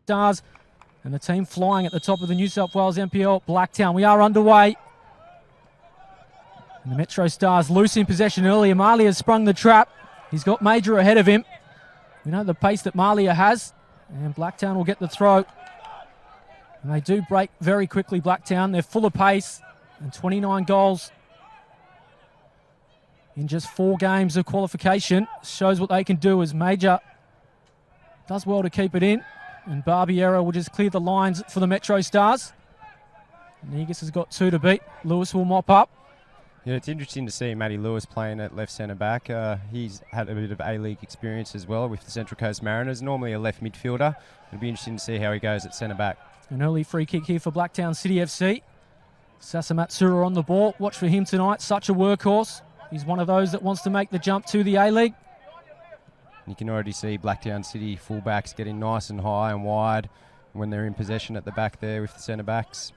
Stars and the team flying at the top of the New South Wales NPL, Blacktown. We are underway. And the Metro Stars loose in possession earlier. Malia has sprung the trap. He's got Major ahead of him. We know the pace that Malia has. And Blacktown will get the throw. And they do break very quickly, Blacktown. They're full of pace. And 29 goals in just 4 games of qualification shows what they can do as Major does well to keep it in. And Barbiero will just clear the lines for the Metro Stars. Negus has got 2 to beat. Lewis will mop up. Yeah, it's interesting to see Matty Lewis playing at left centre back. He's had a bit of A-League experience as well with the Central Coast Mariners, normally a left midfielder. It'll be interesting to see how he goes at centre back. An early free kick here for Blacktown City FC. Sasamatsura on the ball. Watch for him tonight. Such a workhorse. He's one of those that wants to make the jump to the A-League. You can already see Blacktown City fullbacks getting nice and high and wide when they're in possession at the back there with the centre backs.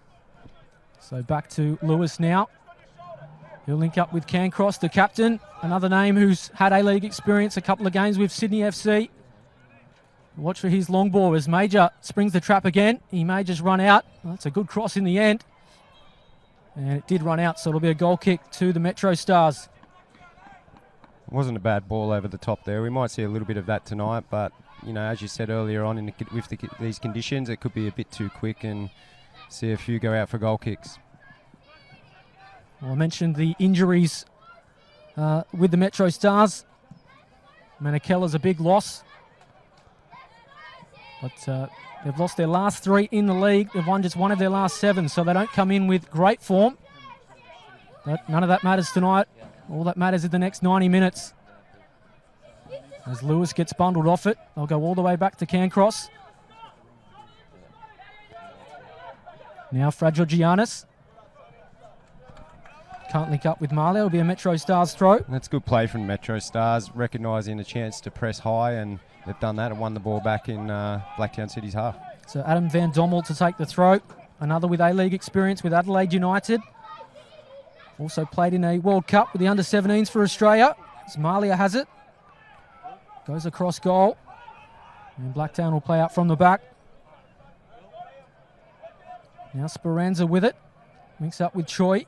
So back to Lewis now. He'll link up with Cancross, the captain, another name who's had A-League experience, a couple of games with Sydney FC. Watch for his long ball as Major springs the trap again. He may just run out. Well, that's a good cross in the end. And it did run out, so it'll be a goal kick to the Metro Stars. It wasn't a bad ball over the top there. We might see a little bit of that tonight, but, you know, as you said earlier on, with these conditions, it could be a bit too quick and see a few go out for goal kicks. Well, I mentioned the injuries with the Metro Stars. Manicalla's a big loss. But they've lost their last 3 in the league. They've won just 1 of their last 7, so they don't come in with great form. But none of that matters tonight. All that matters is the next 90 minutes. As Lewis gets bundled off it, they'll go all the way back to Cancross. Now Fragigiannis. Can't link up with Marley. It'll be a Metro Stars throw. That's good play from Metro Stars, recognising a chance to press high, and they've done that and won the ball back in Blacktown City's half. So Adam Van Dommel to take the throw. Another with A-League experience with Adelaide United. Also played in a World Cup with the under-17s for Australia. As Malia has it. Goes across goal. And Blacktown will play out from the back. Now Speranza with it. Links up with Choi.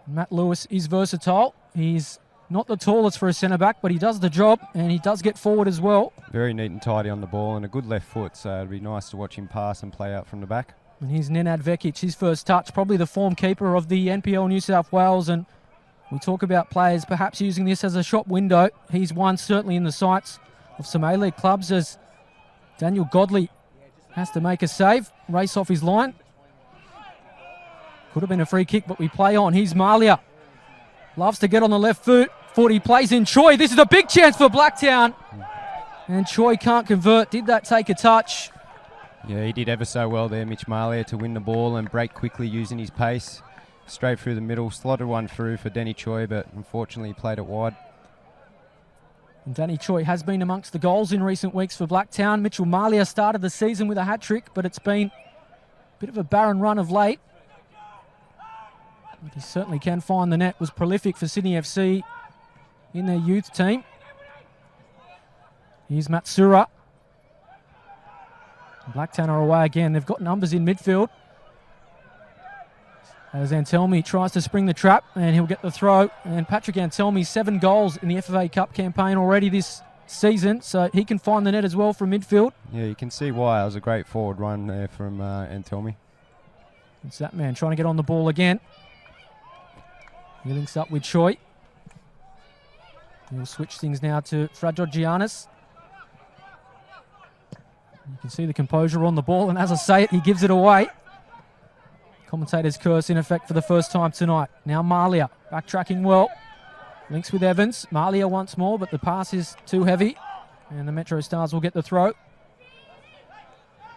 Matt Lewis is versatile. He's not the tallest for a centre-back, but he does the job, and he does get forward as well. Very neat and tidy on the ball and a good left foot, so it'd be nice to watch him pass and play out from the back. And here's Nenad Vekic, his first touch, probably the form keeper of the NPL New South Wales. And we talk about players perhaps using this as a shop window. He's one certainly in the sights of some A-League clubs, as Daniel Godley has to make a save, race off his line. Could have been a free kick, but we play on. Here's Malia. Loves to get on the left foot. He plays in Choi. This is a big chance for Blacktown. And Choi can't convert. Did that take a touch? Yeah, he did ever so well there, Mitch Malia, to win the ball and break quickly using his pace. Straight through the middle. Slotted one through for Danny Choi, but unfortunately he played it wide. And Danny Choi has been amongst the goals in recent weeks for Blacktown. Mitchell Malia started the season with a hat-trick, but it's been a bit of a barren run of late. But he certainly can find the net. Was prolific for Sydney FC in their youth team. Here's Matsura. Blacktown are away again. They've got numbers in midfield. As Antelmi tries to spring the trap, and he'll get the throw. And Patrick Antelmi, 7 goals in the FFA Cup campaign already this season, so he can find the net as well from midfield. Yeah, you can see why. It was a great forward run there from Antelmi. It's that man trying to get on the ball again. He links up with Choi. He'll switch things now to Fragigiannis. You can see the composure on the ball, and as I say it, he gives it away. Commentator's curse in effect for the first time tonight. Now Malia, backtracking well. Links with Evans. Malia once more, but the pass is too heavy. And the Metro Stars will get the throw.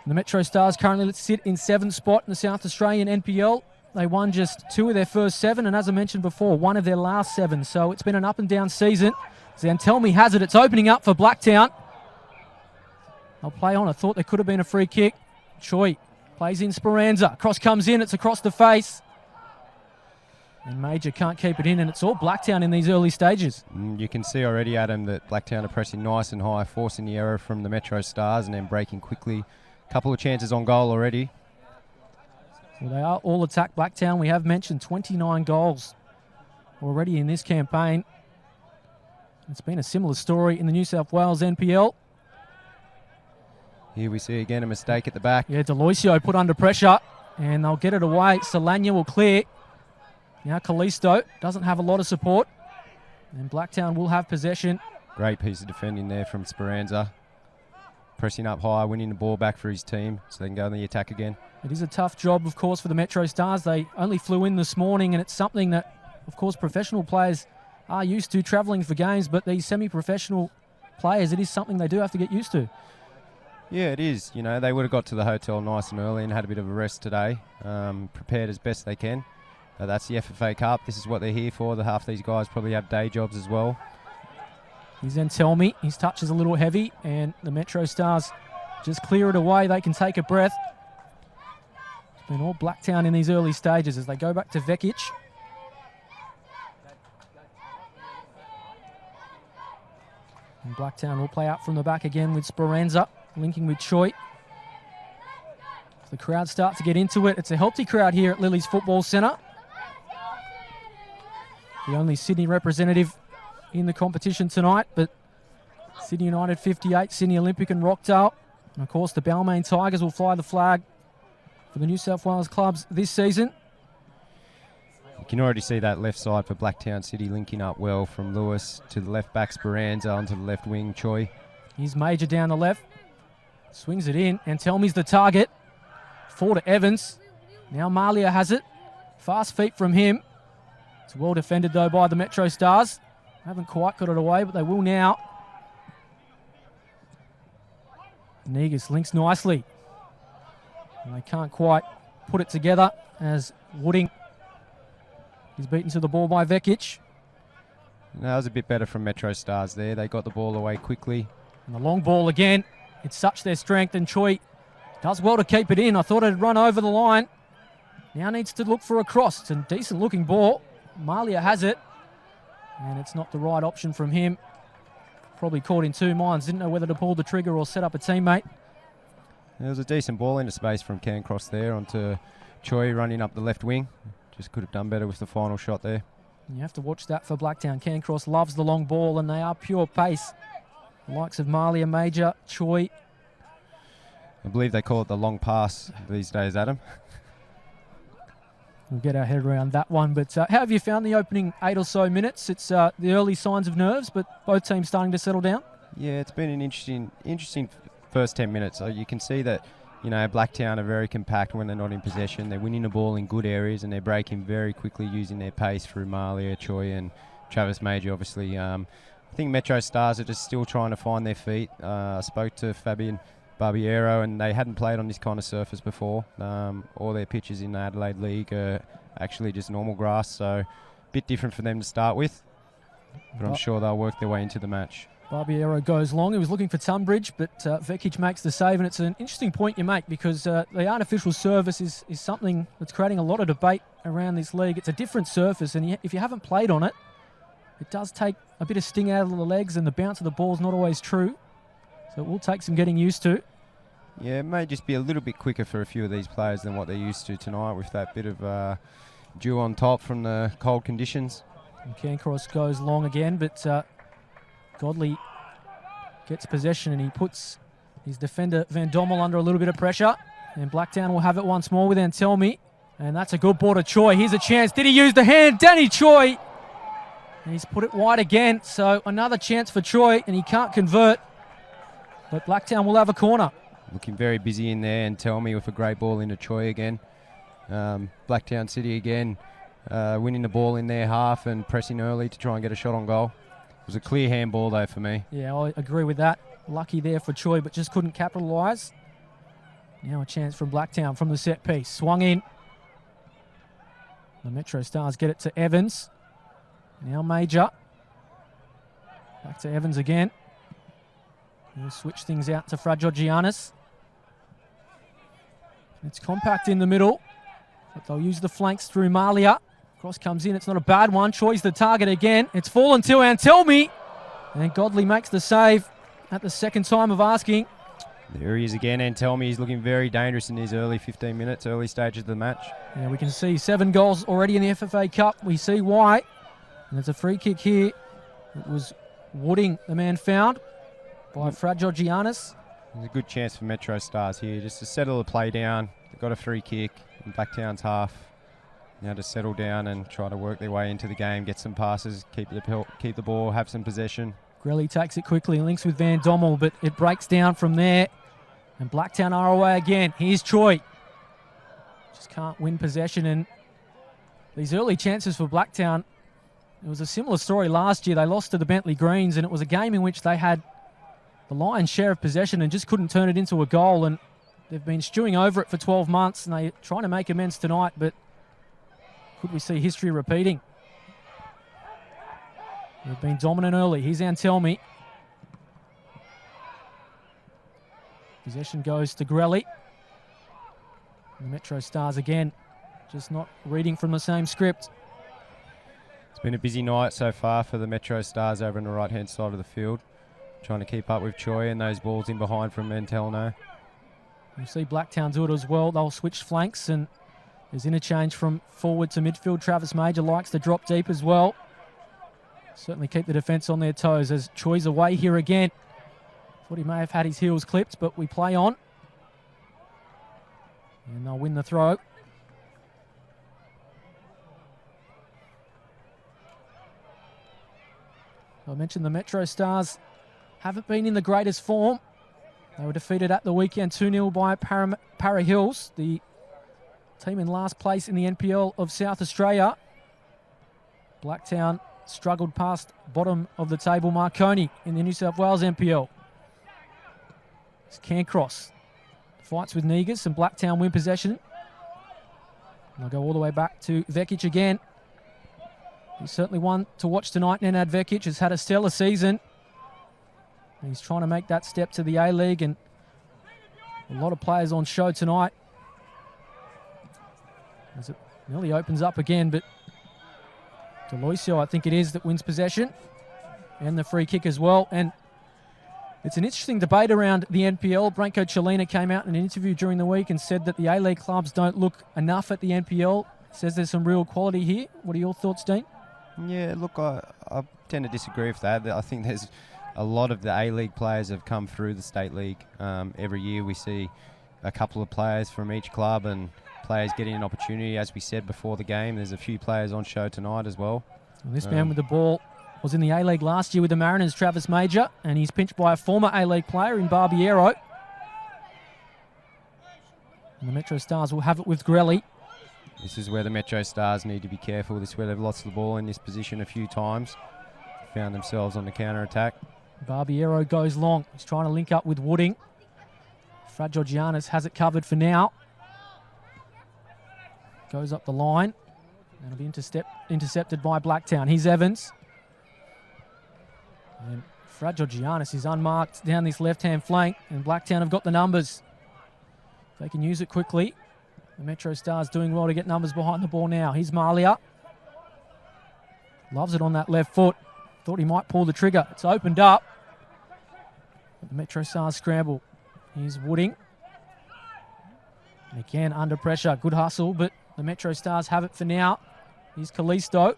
The Metro Stars currently sit in 7th spot in the South Australian NPL. They won just 2 of their first 7, and as I mentioned before, 1 of their last 7. So it's been an up-and-down season. Zantelmi has it. It's opening up for Blacktown. They'll play on. I thought there could have been a free kick. Choi plays in Speranza. Cross comes in. It's across the face. And Major can't keep it in, and it's all Blacktown in these early stages. You can see already, Adam, that Blacktown are pressing nice and high, forcing the error from the MetroStars and then breaking quickly. Couple of chances on goal already. Well, they are all attack Blacktown. We have mentioned 29 goals already in this campaign. It's been a similar story in the New South Wales NPL. Here we see again a mistake at the back. Yeah, Deloisio put under pressure, and they'll get it away. Solana will clear. Now Callisto doesn't have a lot of support, and Blacktown will have possession. Great piece of defending there from Speranza. Pressing up high, winning the ball back for his team so they can go on the attack again. It is a tough job, of course, for the MetroStars. They only flew in this morning, and it's something that, of course, professional players are used to, travelling for games, but these semi-professional players, it is something they do have to get used to. Yeah, it is. You know, they would have got to the hotel nice and early and had a bit of a rest today, prepared as best they can. That's the FFA Cup. This is what they're here for. Half these guys probably have day jobs as well. He's then tell me his touch is a little heavy, and the MetroStars just clear it away. They can take a breath. It's been all Blacktown in these early stages as they go back to Vekic. And Blacktown will play out from the back again with Speranza, linking with Choi. As the crowd start to get into it. It's a healthy crowd here at Lily's Football Centre. The only Sydney representative in the competition tonight, but Sydney United 58, Sydney Olympic and Rockdale. And of course the Balmain Tigers will fly the flag for the New South Wales clubs this season. You can already see that left side for Blacktown City linking up well from Lewis to the left back Speranza onto the left wing Choi. Here's Major down the left. Swings it in, and Telme's the target. Forward to Evans. Now Malia has it. Fast feet from him. It's well defended though by the MetroStars. Haven't quite got it away, but they will now. Negus links nicely. And they can't quite put it together as Wooding is beaten to the ball by Vekic. That was a bit better from MetroStars there. They got the ball away quickly. And the long ball again. It's such their strength, and Choi does well to keep it in. I thought it'd run over the line. Now needs to look for a cross. It's a decent looking ball. Malia has it. And it's not the right option from him. Probably caught in two minds. Didn't know whether to pull the trigger or set up a teammate. There was a decent ball into space from Cancross there onto Choi running up the left wing. Just could have done better with the final shot there. You have to watch that for Blacktown. Cancross loves the long ball, and they are pure pace. The likes of Malia, Major, Choi. I believe they call it the long pass these days, Adam. We'll get our head around that one. But how have you found the opening 8 or so minutes? It's the early signs of nerves, but both teams starting to settle down. Yeah, it's been an interesting first 10 minutes. So you can see that, you know, Blacktown are very compact when they're not in possession. They're winning the ball in good areas, and they're breaking very quickly using their pace through Malia, Choi, and Travis Major, obviously. I think MetroStars are just still trying to find their feet. I spoke to Fabian Barbiero, and they hadn't played on this kind of surface before. All their pitches in the Adelaide League are actually just normal grass, so a bit different for them to start with. But I'm sure they'll work their way into the match. Barbiero goes long. He was looking for Tunbridge, but Vekic makes the save, and it's an interesting point you make because the artificial surface is something that's creating a lot of debate around this league. It's a different surface, and if you haven't played on it, it does take a bit of sting out of the legs, and the bounce of the ball is not always true. So it will take some getting used to. Yeah, it may just be a little bit quicker for a few of these players than what they're used to tonight with that bit of dew on top from the cold conditions. And Cancross goes long again, but Godley gets possession, and he puts his defender Van Dommel under a little bit of pressure. And Blacktown will have it once more with Antelmi. And that's a good ball to Choi. Here's a chance. Did he use the hand? Danny Choi. And he's put it wide again. So another chance for Choi, and he can't convert. But Blacktown will have a corner. Looking very busy in there, and Telmi with a great ball into Choi again. Blacktown City again winning the ball in their half and pressing early to try and get a shot on goal. It was a clear handball though for me. Yeah, I agree with that. Lucky there for Choi, but just couldn't capitalise. Now a chance from Blacktown from the set piece. Swung in. The MetroStars get it to Evans. Now Major. Back to Evans again. He'll switch things out to Fragigiannis. It's compact in the middle, but they'll use the flanks through Malia. Cross comes in. It's not a bad one. Choi's the target again. It's fallen to Antelmi. And Godley makes the save at the second time of asking. There he is again, Antelmi. He's looking very dangerous in his early 15 minutes, early stages of the match. Yeah, we can see 7 goals already in the FFA Cup. We see why. And there's a free kick here. It was Wooding, the man found by Fra Georgianis. There's a good chance for MetroStars here just to settle the play down. They've got a free kick in Blacktown's half. Now to settle down and try to work their way into the game, get some passes, keep the ball, have some possession. Grelly takes it quickly, links with Van Dommel, but it breaks down from there. And Blacktown are away again. Here's Choi. Just can't win possession. And these early chances for Blacktown, it was a similar story last year. They lost to the Bentley Greens, and it was a game in which they had the lion's share of possession and just couldn't turn it into a goal. And they've been stewing over it for 12 months, and they're trying to make amends tonight, but could we see history repeating? They've been dominant early. Here's Antelmi. Possession goes to Grelly. And the MetroStars again, just not reading from the same script. It's been a busy night so far for the MetroStars over on the right-hand side of the field. Trying to keep up with Choi and those balls in behind from Mentelno. You'll see Blacktown do it as well. They'll switch flanks, and there's interchange from forward to midfield. Travis Major likes to drop deep as well. Certainly keep the defence on their toes as Choi's away here again. Thought he may have had his heels clipped, but we play on. And they'll win the throw. I mentioned the MetroStars haven't been in the greatest form. They were defeated at the weekend 2-0 by Para Hills, the team in last place in the NPL of South Australia. Blacktown struggled past bottom of the table Marconi in the New South Wales NPL. It's Cancross. Fights with Negus and Blacktown win possession. They'll go all the way back to Vekic again. He's certainly one to watch tonight. Nenad Vekic has had a stellar season. He's trying to make that step to the A-League, and a lot of players on show tonight. As it nearly opens up again, but Deloisio, I think it is, that wins possession. And the free kick as well. And it's an interesting debate around the NPL. Branko Chelina came out in an interview during the week and said that the A-League clubs don't look enough at the NPL. Says there's some real quality here. What are your thoughts, Dean? Yeah, look, I tend to disagree with that. I think there's a lot of the A-League players have come through the State League. Every year we see a couple of players from each club and players getting an opportunity. As we said before the game, there's a few players on show tonight as well. This man with the ball was in the A-League last year with the Mariners, Travis Major, and he's pinched by a former A-League player in Barbiero. And the MetroStars will have it with Grelly. This is where the MetroStars need to be careful. This is where they've lost the ball in this position a few times. Found themselves on the counter-attack. Barbiero goes long. He's trying to link up with Wooding. Fra Georgianis has it covered for now. Goes up the line. That'll be intercepted by Blacktown. Here's Evans. And Fra Georgianis is unmarked down this left-hand flank, and Blacktown have got the numbers. They can use it quickly. The MetroStars doing well to get numbers behind the ball now. Here's Malia. Loves it on that left foot. Thought he might pull the trigger. It's opened up. But the MetroStars scramble. Here's Wooding. And again, under pressure. Good hustle, but the MetroStars have it for now. Here's Callisto.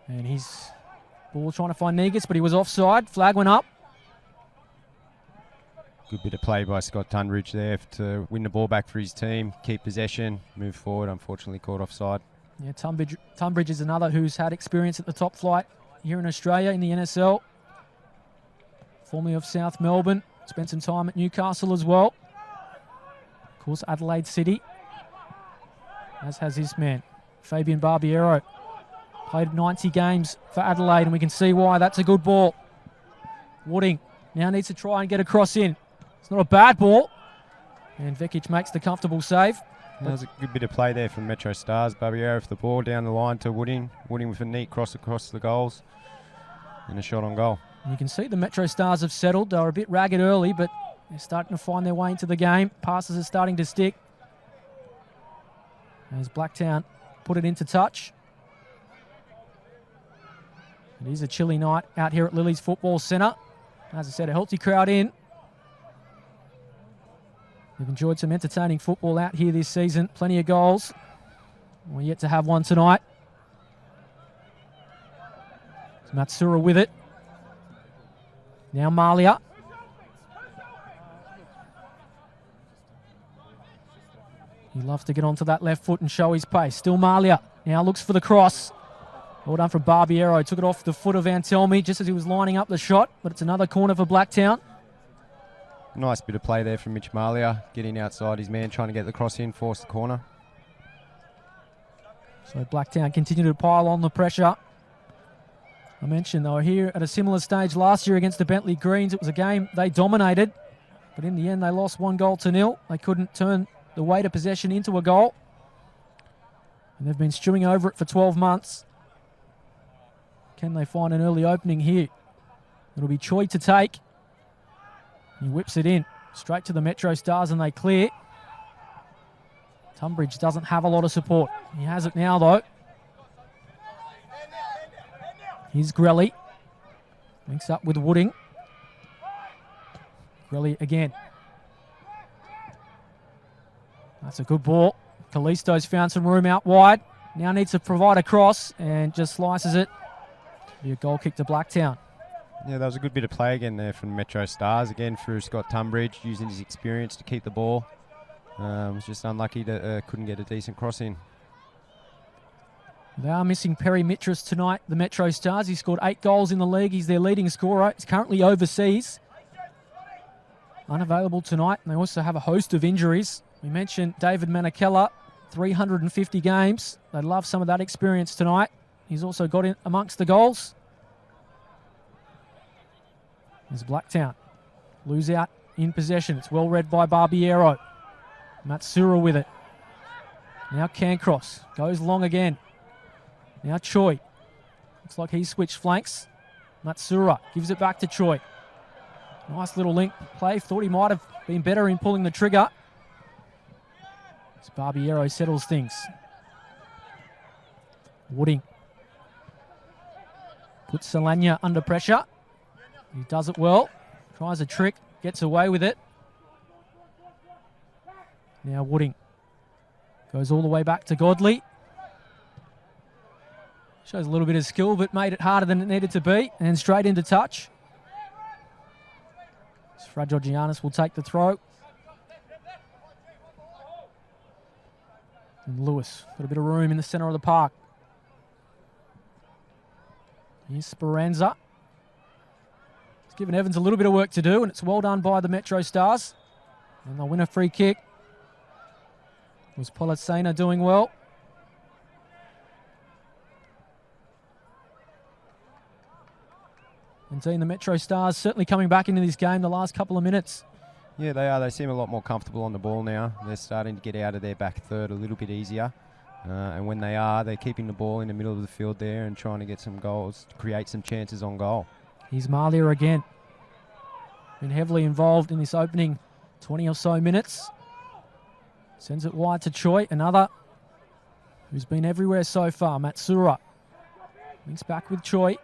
And he's ball trying to find Negus, but he was offside. Flag went up. Good bit of play by Scott Tunbridge there to win the ball back for his team, keep possession, move forward. Unfortunately caught offside. Yeah, Tunbridge is another who's had experience at the top flight here in Australia in the NSL. Formerly of South Melbourne. Spent some time at Newcastle as well. Of course, Adelaide City. As has this man, Fabian Barbiero. Played 90 games for Adelaide, and we can see why. That's a good ball. Wooding now needs to try and get a cross in. It's not a bad ball. And Vekic makes the comfortable save. That was a good bit of play there from MetroStars. Barbiero with the ball down the line to Wooding. Wooding with a neat cross across the goals. And a shot on goal. You can see the MetroStars have settled. They were a bit ragged early, but they're starting to find their way into the game. Passes are starting to stick. As Blacktown put it into touch. It is a chilly night out here at Lily's Football Centre. As I said, a healthy crowd in. We've enjoyed some entertaining football out here this season. Plenty of goals. We're yet to have one tonight. It's Matsura with it. Now Malia. He loves to get onto that left foot and show his pace. Still Malia. Now looks for the cross. Well done from Barbiero. Took it off the foot of Antelmi just as he was lining up the shot. But it's another corner for Blacktown. Nice bit of play there from Mitch Malia. Getting outside his man, trying to get the cross in, force the corner. So Blacktown continue to pile on the pressure. I mentioned they were here at a similar stage last year against the Bentley Greens. It was a game they dominated. But in the end, they lost 1-0. They couldn't turn the weight of possession into a goal. And they've been stewing over it for 12 months. Can they find an early opening here? It'll be Choi to take. He whips it in. Straight to the MetroStars and they clear. Tunbridge doesn't have a lot of support. He has it now though. Here's Grelly. Links up with Wooding. Grelly again. That's a good ball. Callisto's found some room out wide. Now needs to provide a cross and just slices it. Be a goal kick to Blacktown. Yeah, that was a good bit of play again there from Metro Stars. Again through Scott Tunbridge, using his experience to keep the ball. Was just unlucky that couldn't get a decent cross in. They are missing Perry Mitras tonight, the Metro Stars. He scored 8 goals in the league. He's their leading scorer. He's currently overseas. Unavailable tonight. And they also have a host of injuries. We mentioned David Manakella, 350 games. They'd love some of that experience tonight. He's also got in amongst the goals. There's Blacktown. Lose out in possession. It's well read by Barbiero. Matsura with it. Now Cancross. Goes long again. Now Choi. Looks like he's switched flanks. Matsura gives it back to Choi. Nice little link play. Thought he might have been better in pulling the trigger. As Barbiero settles things. Wooding. Puts Solania under pressure. He does it well. Tries a trick. Gets away with it. Now Wooding. Goes all the way back to Godley. Shows a little bit of skill, but made it harder than it needed to be. And straight into touch. Georgianis will take the throw. And Lewis. Got a bit of room in the centre of the park. Here's Speranza. It's given Evans a little bit of work to do, and it's well done by the Metro Stars. And they'll win a free kick. It was Policena doing well. And seeing the Metro Stars certainly coming back into this game the last couple of minutes. Yeah, they are. They seem a lot more comfortable on the ball now. They're starting to get out of their back third a little bit easier. And when they are, they're keeping the ball in the middle of the field there and trying to get some goals, to create some chances on goal. Here's Malia again. Been heavily involved in this opening 20 or so minutes. Sends it wide to Choi, another who's been everywhere so far, Matsura. Links back with Choi.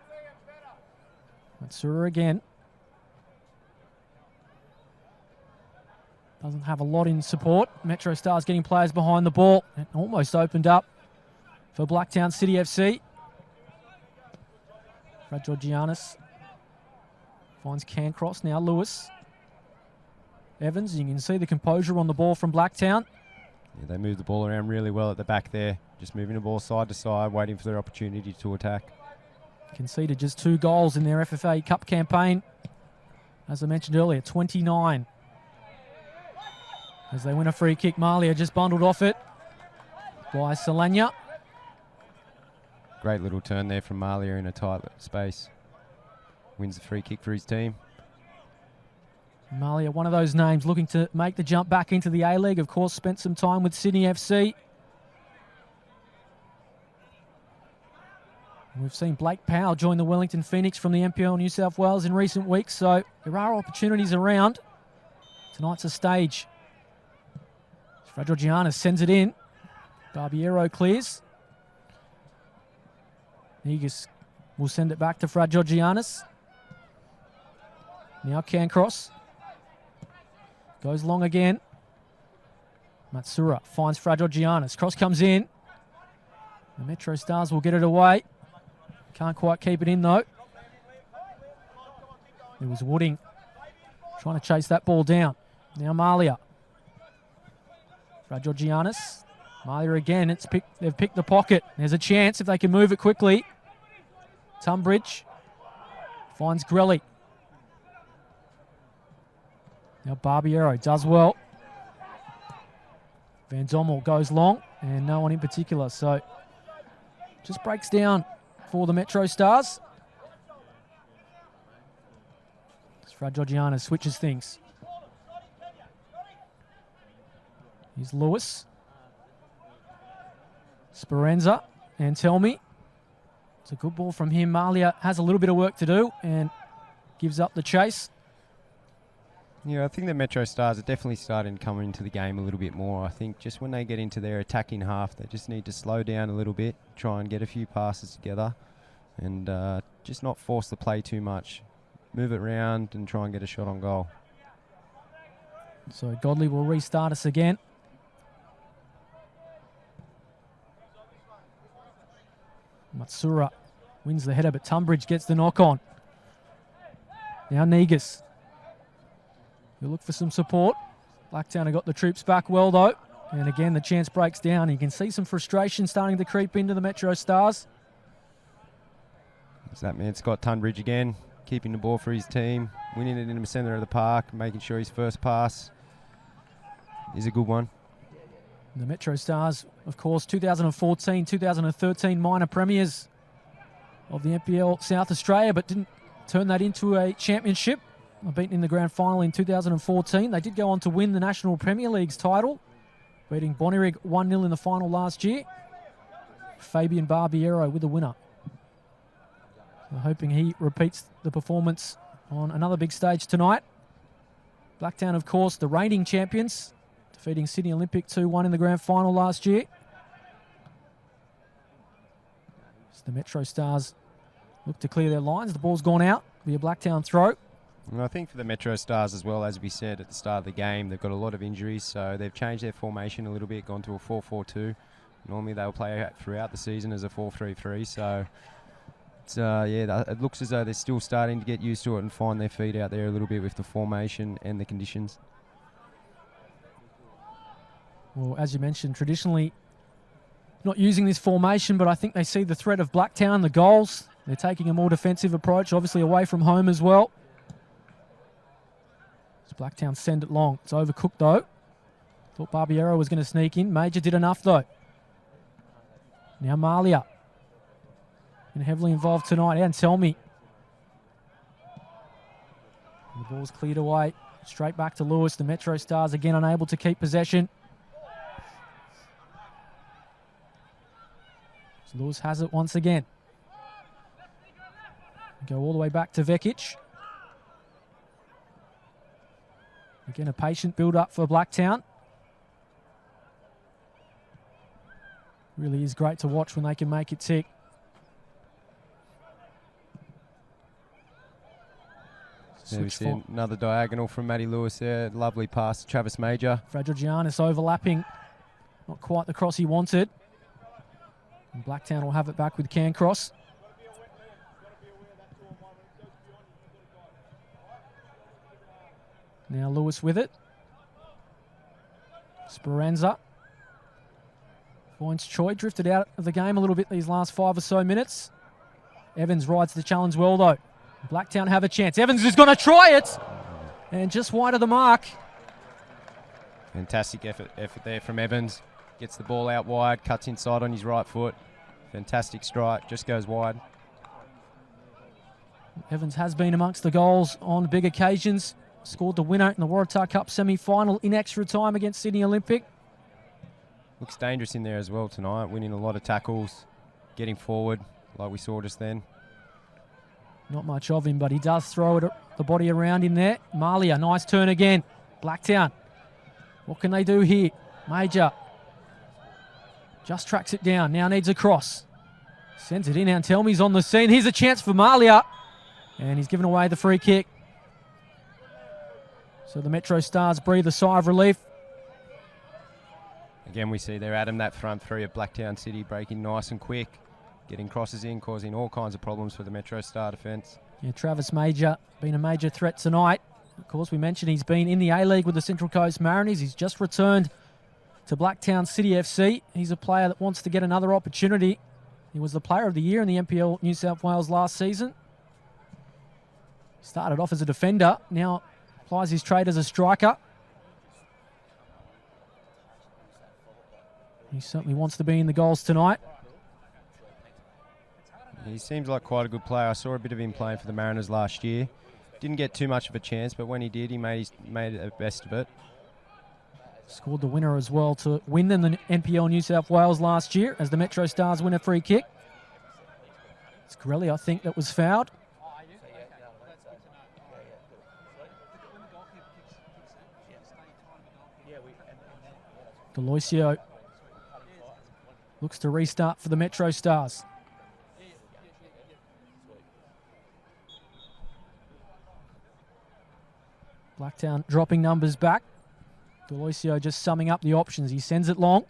Matsura again. Doesn't have a lot in support. Metro Stars getting players behind the ball. It almost opened up for Blacktown City FC. Brad Georgianis finds Cancross. Now Lewis. Evans, you can see the composure on the ball from Blacktown. Yeah, they move the ball around really well at the back there. Just moving the ball side to side, waiting for their opportunity to attack. Conceded just 2 goals in their FFA Cup campaign. As I mentioned earlier, 29. As they win a free kick, Malia just bundled off it by Solania. Great little turn there from Malia in a tight space. Wins the free kick for his team. Malia, one of those names looking to make the jump back into the A-League. Of course, spent some time with Sydney FC. We've seen Blake Powell join the Wellington Phoenix from the NPL New South Wales in recent weeks, so there are opportunities around. Tonight's a stage. Georgianis sends it in. Barbiero clears. Negus will send it back to Fragogiannis. Now Cancross. Goes long again. Matsura finds Fragogiannis. Cross comes in. The Metro Stars will get it away. Can't quite keep it in though. It was Wooding trying to chase that ball down. Now Malia. Fragogiannis. Malia again. They've picked the pocket. There's a chance if they can move it quickly. Tunbridge finds Grelly. Now Barbiero does well. Van Dommel goes long and no one in particular. So just breaks down for the Metro Stars. Fragogiannis switches things. Here's Lewis. Speranza and Telmi. It's a good ball from him. Malia has a little bit of work to do and gives up the chase. Yeah, I think the Metro Stars are definitely starting to come into the game a little bit more. I think just when they get into their attacking half, they just need to slow down a little bit, try and get a few passes together and just not force the play too much. Move it around and try and get a shot on goal. So Godley will restart us again. Matsura wins the header, but Tunbridge gets the knock on. Now Negus. He'll look for some support. Blacktown have got the troops back well though. And again, the chance breaks down. You can see some frustration starting to creep into the Metro Stars. It's that man, Scott Tunbridge again, keeping the ball for his team, winning it in the centre of the park, making sure his first pass is a good one. The Metro Stars, of course, 2014, 2013 minor premiers of the NPL South Australia, but didn't turn that into a championship. Beaten in the grand final in 2014. They did go on to win the National Premier League's title, beating Bonnyrigg 1-0 in the final last year. Fabian Barbiero with the winner. We're hoping he repeats the performance on another big stage tonight. Blacktown, of course, the reigning champions, defeating Sydney Olympic 2-1 in the grand final last year. So the Metro Stars look to clear their lines. The ball's gone out via Blacktown throw. And I think for the Metro Stars as well, as we said at the start of the game, they've got a lot of injuries, so they've changed their formation a little bit, gone to a 4-4-2. Normally they'll play throughout the season as a 4-3-3, so it's, it looks as though they're still starting to get used to it and find their feet out there a little bit with the formation and the conditions. Well, as you mentioned, traditionally not using this formation, but I think they see the threat of Blacktown, the goals. They're taking a more defensive approach, obviously away from home as well. Blacktown send it long. It's overcooked though. Thought Barbiero was going to sneak in. Major did enough though. Now Malia. And heavily involved tonight. And Telmi. And the ball's cleared away. Straight back to Lewis. The Metro Stars again unable to keep possession. So Lewis has it once again. Go all the way back to Vekic. Again, a patient build-up for Blacktown. Really is great to watch when they can make it tick. There we see another diagonal from Matty Lewis there. Lovely pass to Travis Major. Fragogiannis overlapping. Not quite the cross he wanted. And Blacktown will have it back with Cancross. Now Lewis with it. Speranza. Finds Choi, drifted out of the game a little bit these last 5 or so minutes. Evans rides the challenge well though. Blacktown have a chance. Evans is going to try it. And just wide of the mark. Fantastic effort there from Evans. Gets the ball out wide, cuts inside on his right foot. Fantastic strike, just goes wide. Evans has been amongst the goals on big occasions. Scored the winner in the Waratah Cup semi-final in extra time against Sydney Olympic. Looks dangerous in there as well tonight, winning a lot of tackles, getting forward like we saw just then. Not much of him, but he does throw it the body around in there. Malia, nice turn again. Blacktown, what can they do here? Major Just tracks it down. Now needs a cross. Sends it in. Antelmi's on the scene. Here's a chance for Malia. And he's given away the free kick. So the Metro Stars breathe a sigh of relief. Again, we see there, Adam, that front three of Blacktown City breaking nice and quick, getting crosses in, causing all kinds of problems for the Metro Star defence. Yeah, Travis Major been a major threat tonight. Of course, we mentioned he's been in the A-League with the Central Coast Mariners. He's just returned to Blacktown City FC. He's a player that wants to get another opportunity. He was the Player of the Year in the NPL New South Wales last season. Started off as a defender, now applies his trade as a striker. He certainly wants to be in the goals tonight. He seems like quite a good player. I saw a bit of him playing for the Mariners last year. Didn't get too much of a chance, but when he did, he made the best of it. Scored the winner as well to win them the NPL New South Wales last year as the Metro Stars win a free kick. It's Corelli, I think, that was fouled. Deloisio looks to restart for the Metro Stars. Blacktown dropping numbers back. Deloisio just summing up the options. He sends it long,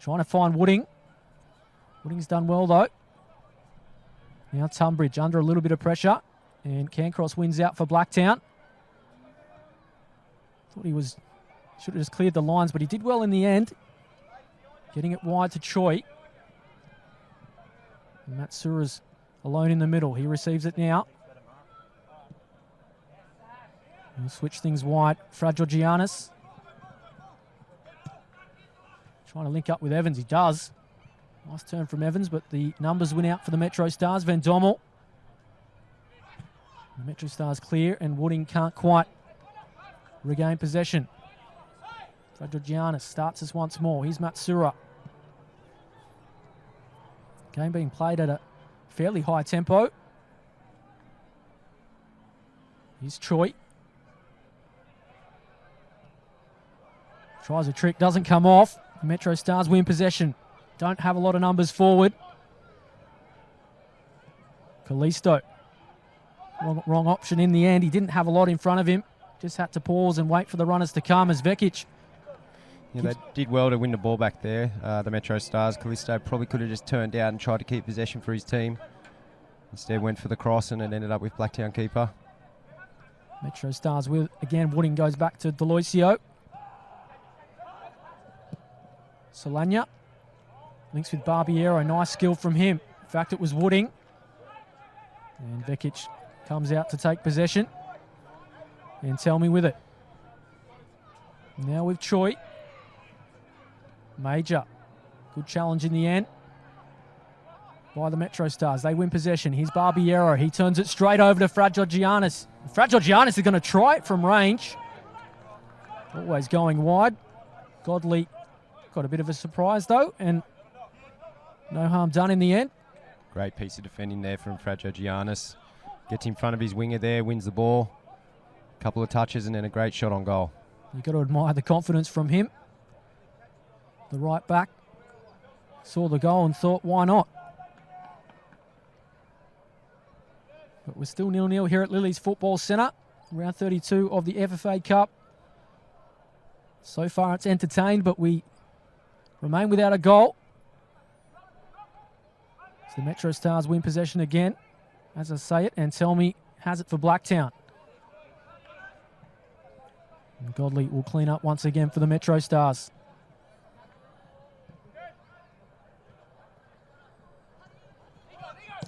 trying to find Wooding. Wooding's done well though. Now Tunbridge under a little bit of pressure, and Cancross wins out for Blacktown. Thought he should have just cleared the lines, but he did well in the end. Getting it wide to Choi. And Matsura's alone in the middle. He receives it now. He'll switch things wide. Fragile Giannis. Trying to link up with Evans. He does. Nice turn from Evans, but the numbers win out for the Metro Stars. Van Dommel. The Metro Stars clear, and Wooding can't quite regain possession. Fragile Giannis starts us once more. Here's Matsura. Game being played at a fairly high tempo. Here's Choi. Tries a trick, doesn't come off. The Metro Stars win possession. Don't have a lot of numbers forward. Callisto. Wrong option in the end. He didn't have a lot in front of him. Just had to pause and wait for the runners to come as Vekic. Yeah, they did well to win the ball back there, the Metro Stars. Callisto probably could have just turned out and tried to keep possession for his team. Instead went for the cross, and it ended up with Blacktown keeper. Metro Stars with, again, Wooding goes back to Deloisio. Solana links with Barbiero. Nice skill from him. In fact, it was Wooding. And Vekic comes out to take possession. And Telmi with it. Now with Choi. Major. Good challenge in the end by the Metro Stars. They win possession. Here's Barbiero. He turns it straight over to Fragile Giannis. Fragile Giannis is going to try it from range. Always going wide. Godley got a bit of a surprise though, and no harm done in the end. Great piece of defending there from Fragile Giannis. Gets in front of his winger there, wins the ball. A couple of touches and then a great shot on goal. You've got to admire the confidence from him. The right back saw the goal and thought, why not? But we're still 0-0 here at Lily's Football Centre. Round 32 of the FFA Cup. So far it's entertained, but we remain without a goal. So the Metro Stars win possession again. As I say it, and Telmi has it for Blacktown. And Godley will clean up once again for the Metro Stars.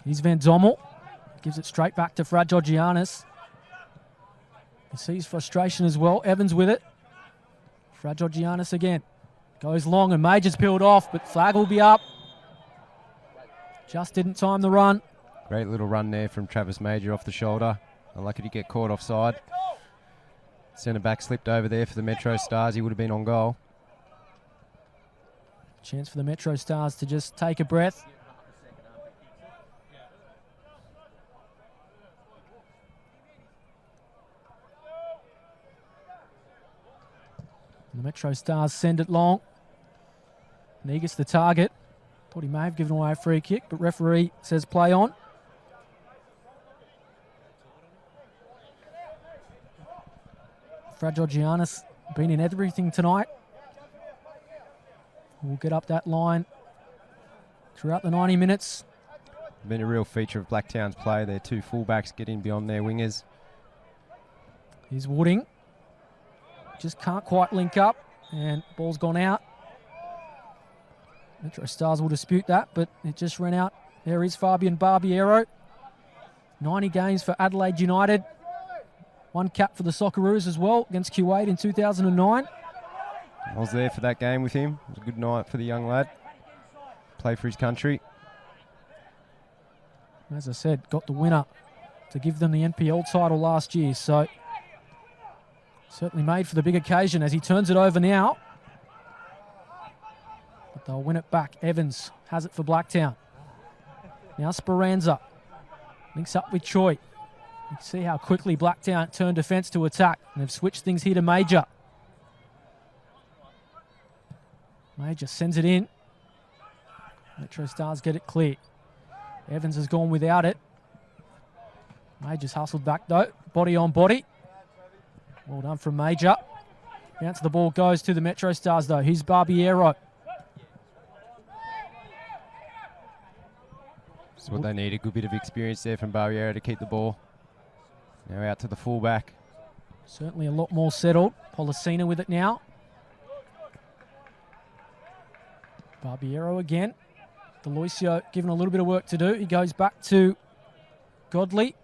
Here's Van Dommel. Gives it straight back to Fragile Giannis. He sees frustration as well. Evans with it. Fragile Giannis again. Goes long and Major's peeled off, but flag will be up. Just didn't time the run. Great little run there from Travis Major off the shoulder. Unlucky to get caught offside. Centre back slipped over there for the Metro Stars. He would have been on goal. Chance for the Metro Stars to just take a breath. The Metro Stars send it long. Negus the target. Thought he may have given away a free kick, but referee says play on. Fragile Giannis been in everything tonight. We'll get up that line throughout the 90 minutes. Been a real feature of Blacktown's play. Their two fullbacks getting beyond their wingers. Here's Wooding. Just can't quite link up, and ball's gone out. MetroStars will dispute that, but it just ran out. There is Fabian Barbiero. 90 games for Adelaide United. One cap for the Socceroos as well against Kuwait in 2009. I was there for that game with him. It was a good night for the young lad. Play for his country. As I said, got the winner to give them the NPL title last year, so certainly made for the big occasion as he turns it over now. But they'll win it back. Evans has it for Blacktown. Now Speranza links up with Choi. You can see how quickly Blacktown turned defence to attack. And they've switched things here to Major. Major sends it in. MetroStars get it clear. Evans has gone without it. Major's hustled back though. Body on body. Well done from Major. Bounce the ball goes to the MetroStars though. Here's Barbiero. That's what they need, a good bit of experience there from Barbiero to keep the ball. Now out to the fullback. Certainly a lot more settled. Policina with it now. Barbiero again. Deloisio given a little bit of work to do. He goes back to Godley.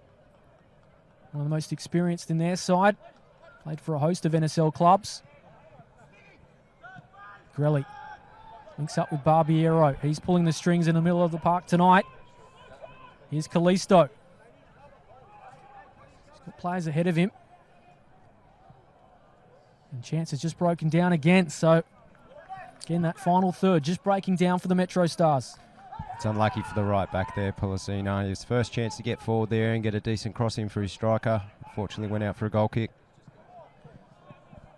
One of the most experienced in their side. Played for a host of NSL clubs. Grelly links up with Barbiero. He's pulling the strings in the middle of the park tonight. Here's Callisto. He's got players ahead of him. And Chance has just broken down again. So, again, that final third just breaking down for the MetroStars. It's unlucky for the right back there, Policina. His first chance to get forward there and get a decent crossing for his striker. Unfortunately went out for a goal kick.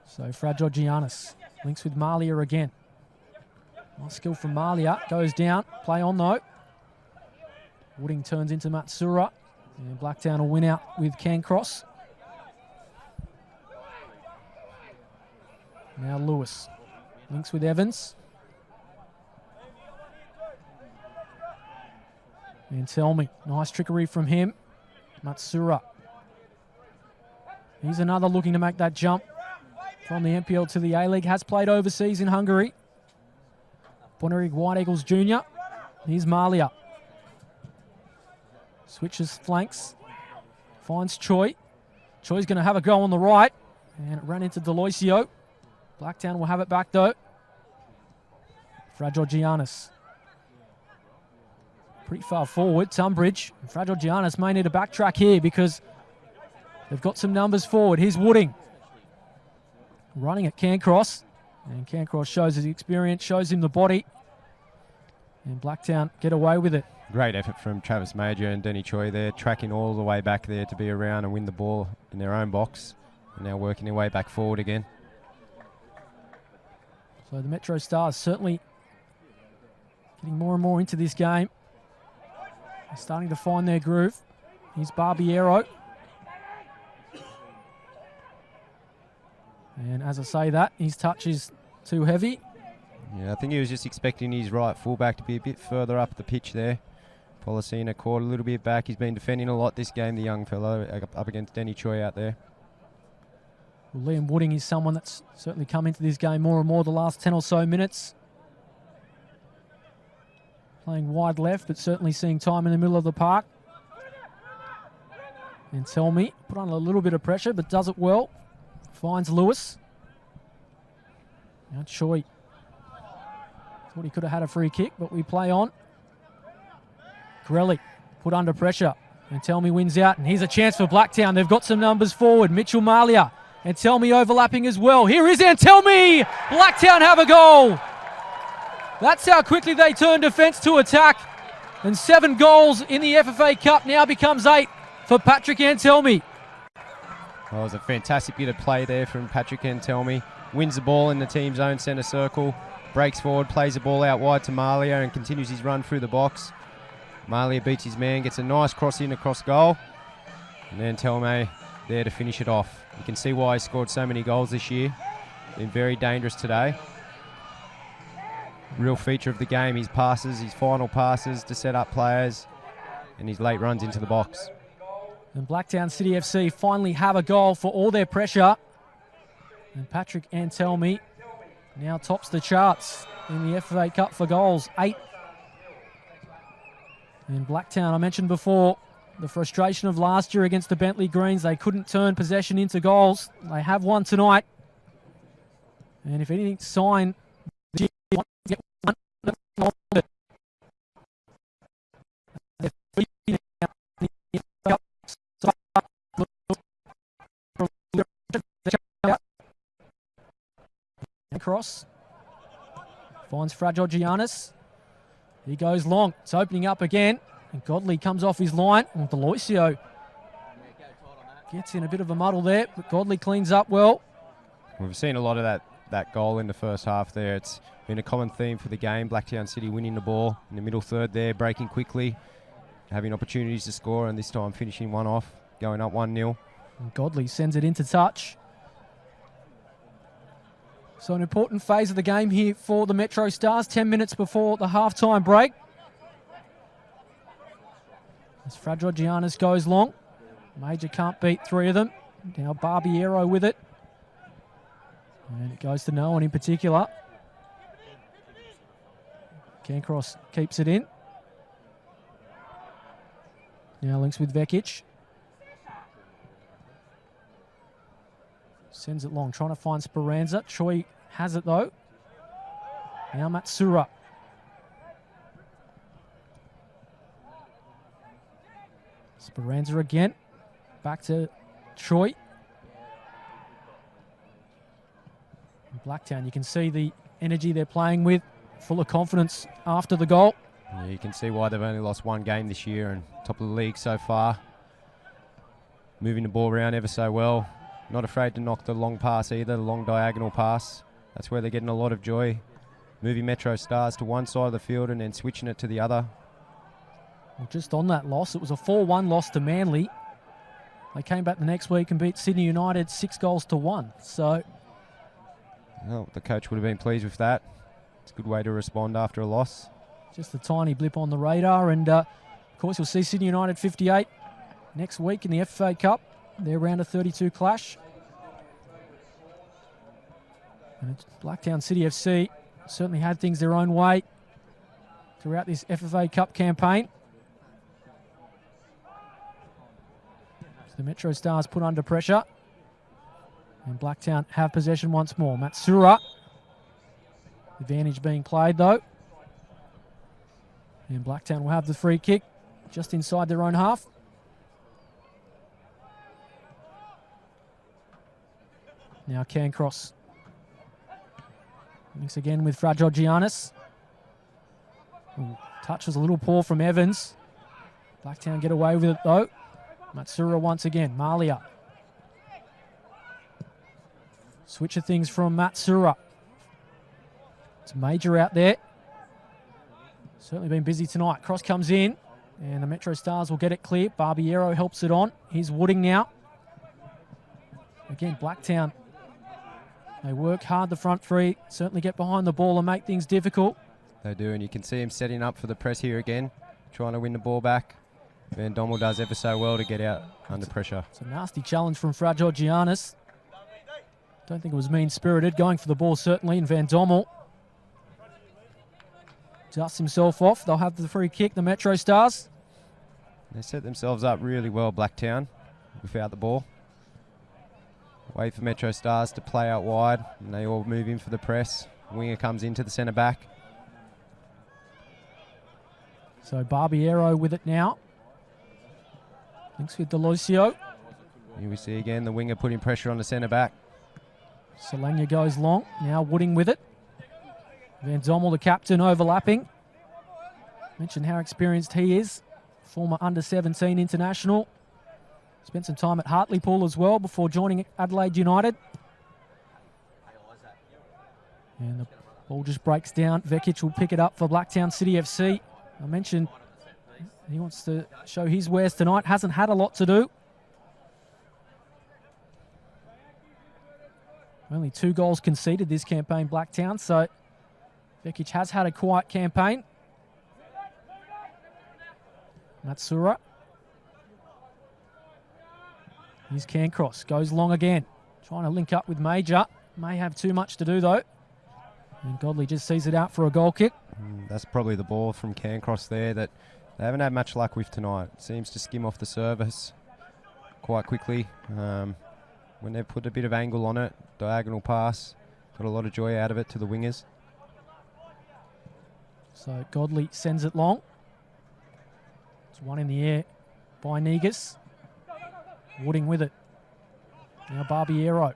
So Fragile Giannis links with Malia again. Nice skill from Malia. Goes down. Play on though. Wooding turns into Matsura. And Blacktown will win out with Cancross. Now Lewis links with Evans. And tell me, nice trickery from him. Matsura. He's another looking to make that jump from the NPL to the A-League. Has played overseas in Hungary. Bonnerig White Eagles Jr. Here's Malia. Switches flanks. Finds Choi. Choi's going to have a go on the right. And it ran into Deloisio. Blacktown will have it back though. Fragile Giannis. Pretty far forward, Tunbridge. Fragile Giannis may need a backtrack here because they've got some numbers forward. Here's Wooding. Running at Cancross. And Cancross shows his experience, shows him the body. And Blacktown get away with it. Great effort from Travis Major and Denny Choi there, tracking all the way back there to be around and win the ball in their own box. And now working their way back forward again. So the MetroStars certainly getting more and more into this game. They're starting to find their groove. Here's Barbiero. And as I say that, his touch is too heavy. Yeah, I think he was just expecting his right fullback to be a bit further up the pitch there. Policina caught a little bit back. He's been defending a lot this game, the young fellow, up against Denny Choi out there. Well, Liam Wooding is someone that's certainly come into this game more and more the last 10 or so minutes. Playing wide left, but certainly seeing time in the middle of the park. And tell me, put on a little bit of pressure, but does it well. Finds Lewis. Now Choi. Thought he could have had a free kick, but we play on. Grelly put under pressure. And Tell Me wins out. And here's a chance for Blacktown. They've got some numbers forward. Mitchell Malia. And Tell Me overlapping as well. Here is Antelmi. Blacktown have a goal. That's how quickly they turn defence to attack. And 7 goals in the FFA Cup now becomes 8 for Patrick Antelmi. Well, it was a fantastic bit of play there from Patrick Antelmi. Wins the ball in the team's own centre circle. breaks forward, plays the ball out wide to Malia and continues his run through the box. Malia beats his man, gets a nice cross in across goal. And then Telme there to finish it off. You can see why he scored so many goals this year. Been very dangerous today. Real feature of the game, his passes, his final passes to set up players, and his late runs into the box. And Blacktown City FC finally have a goal for all their pressure. And Patrick Antelmi now tops the charts in the FFA Cup for goals, 8. And Blacktown, I mentioned before, the frustration of last year against the Bentley Greens. They couldn't turn possession into goals. They have one tonight. And if anything, sign the get one. Cross finds Fragile Giannis. He goes long. It's opening up again. And Godley comes off his line. And Deloisio gets in a bit of a muddle there, but Godley cleans up well. We've seen a lot of that goal in the first half there. It's been a common theme for the game. Blacktown City winning the ball in the middle third there, breaking quickly, having opportunities to score, and this time finishing one off, going up 1-0. And Godley sends it into touch. So an important phase of the game here for the MetroStars, 10 minutes before the halftime break. As Fragile Giannis goes long. Major can't beat 3 of them. Now Barbiero with it. And it goes to no one in particular. Cancross keeps it in. Now links with Vekic. Sends it long, trying to find Speranza. Choi has it though. Now Matsura. Speranza again. Back to Choi. Blacktown, you can see the energy they're playing with, full of confidence after the goal. Yeah, you can see why they've only lost 1 game this year and top of the league so far. Moving the ball around ever so well. Not afraid to knock the long pass either, the long diagonal pass. That's where they're getting a lot of joy. Moving MetroStars to one side of the field and then switching it to the other. Well, just on that loss, it was a 4-1 loss to Manly. They came back the next week and beat Sydney United 6-1. So, well, the coach would have been pleased with that. It's a good way to respond after a loss. Just a tiny blip on the radar. And, of course, you'll see Sydney United 58 next week in the FFA Cup. Their round of 32 clash. And it's Blacktown City FC certainly had things their own way throughout this FFA Cup campaign. So the MetroStars put under pressure. And Blacktown have possession once more. Matsura. Advantage being played though. And Blacktown will have the free kick just inside their own half. Now Cancross. Links again with Fragile Giannis. Ooh, touch was a little poor from Evans. Blacktown get away with it though. Matsura once again. Malia. Switch of things from Matsura. It's Major out there. Certainly been busy tonight. Cross comes in. And the MetroStars will get it clear. Barbiero helps it on. Here's Wooding now. Again, Blacktown. They work hard, the front three, certainly get behind the ball and make things difficult. They do, and you can see him setting up for the press here again, trying to win the ball back. Van Dommel does ever so well to get out under pressure. It's a nasty challenge from Fragile Giannis. Don't think it was mean-spirited, going for the ball certainly, and Van Dommel dusts himself off. They'll have the free kick, the MetroStars. They set themselves up really well, Blacktown, without the ball. Wait for MetroStars to play out wide, and they all move in for the press. Winger comes into the centre back. So Barbiero with it now. Links with Deloisio. Here we see again the winger putting pressure on the centre back. Solania goes long. Now Wooding with it. Van Dommel, the captain, overlapping. Mentioned how experienced he is. Former under-17 international. Spent some time at Hartlepool as well before joining Adelaide United. And the Ball just breaks down. Vekic will pick it up for Blacktown City FC. I mentioned he wants to show his wares tonight. Hasn't had a lot to do. Only 2 goals conceded this campaign, Blacktown, so Vekic has had a quiet campaign. Matsura. Here's Cancross. Goes long again. Trying to link up with Major. May have too much to do, though. And Godley just sees it out for a goal kick. That's probably the ball from Cancross there that they haven't had much luck with tonight. Seems to skim off the service quite quickly. When they've put a bit of angle on it, diagonal pass, got a lot of joy out of it to the wingers. So Godley sends it long. It's one in the air by Negus. Wooding with it. Now Barbiero.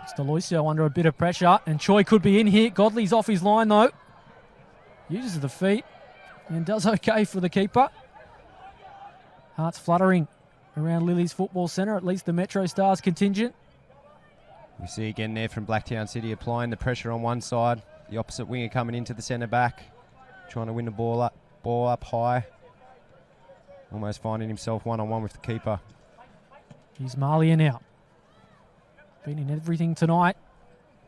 It's Deloisio under a bit of pressure, and Choi could be in here. Godley's off his line though. Uses the feet and does okay for the keeper. Hearts fluttering around Lily's Football Centre, at least the MetroStars contingent. We see again there from Blacktown City applying the pressure on one side. The opposite winger coming into the centre back, trying to win the ball up high. Almost finding himself one-on-one with the keeper. Here's Malia now. Been in everything tonight.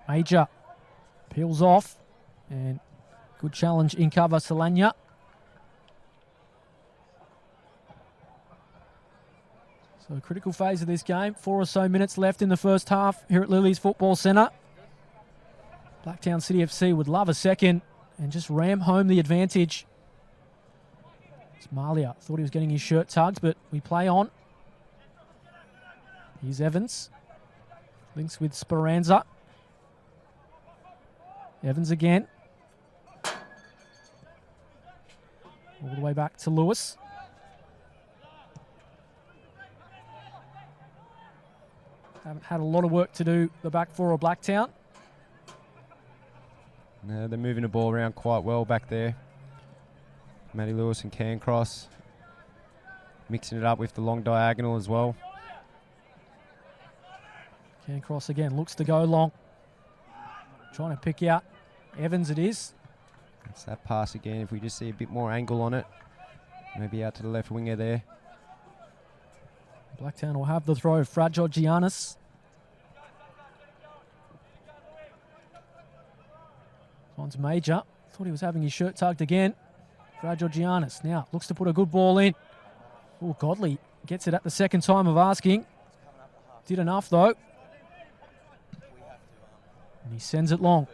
Major peels off, and good challenge in cover, Solana. So critical phase of this game. 4 or so minutes left in the first half here at Lily's Football Centre. Blacktown City FC would love a second and just ram home the advantage. It's Malia. Thought he was getting his shirt tugged, but we play on. Here's Evans. Links with Speranza. Evans again. All the way back to Lewis. Haven't had a lot of work to do, the back four of Blacktown. No, they're moving the ball around quite well back there. Matty Lewis and Cancross mixing it up with the long diagonal as well. Cancross again looks to go long. Trying to pick out Evans it is. It's that pass again. If we just see a bit more angle on it, maybe out to the left winger there. Blacktown will have the throw. Fragile Giannis. Finds Major. Thought he was having his shirt tugged again. Fragile Giannis now looks to put a good ball in. Oh, Godley gets it at the second time of asking. Did enough though. And he sends it long.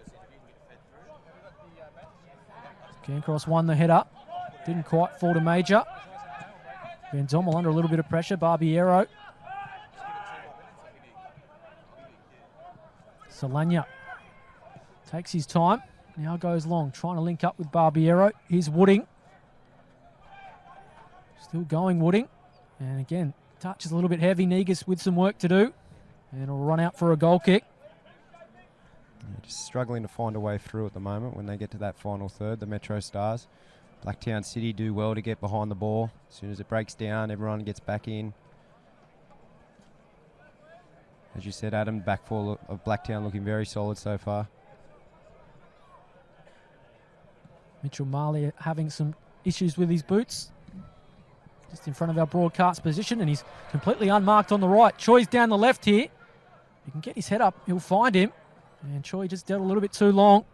Cancross won the header. Didn't quite fall to Major. Van Dommel under a little bit of pressure. Barbiero. Solana takes his time. Now goes long, trying to link up with Barbiero. Here's Wooding. Still going Wooding. And again, touch is a little bit heavy. Negus with some work to do. And it'll run out for a goal kick. Yeah, just struggling to find a way through at the moment when they get to that final third, the MetroStars. Blacktown City do well to get behind the ball. As soon as it breaks down, everyone gets back in. As you said, Adam, back four of Blacktown looking very solid so far. Mitchell Marley having some issues with his boots. Just in front of our broadcast position, and he's completely unmarked on the right. Choi's down the left here. He can get his head up, he'll find him. And Choi just dealt a little bit too long.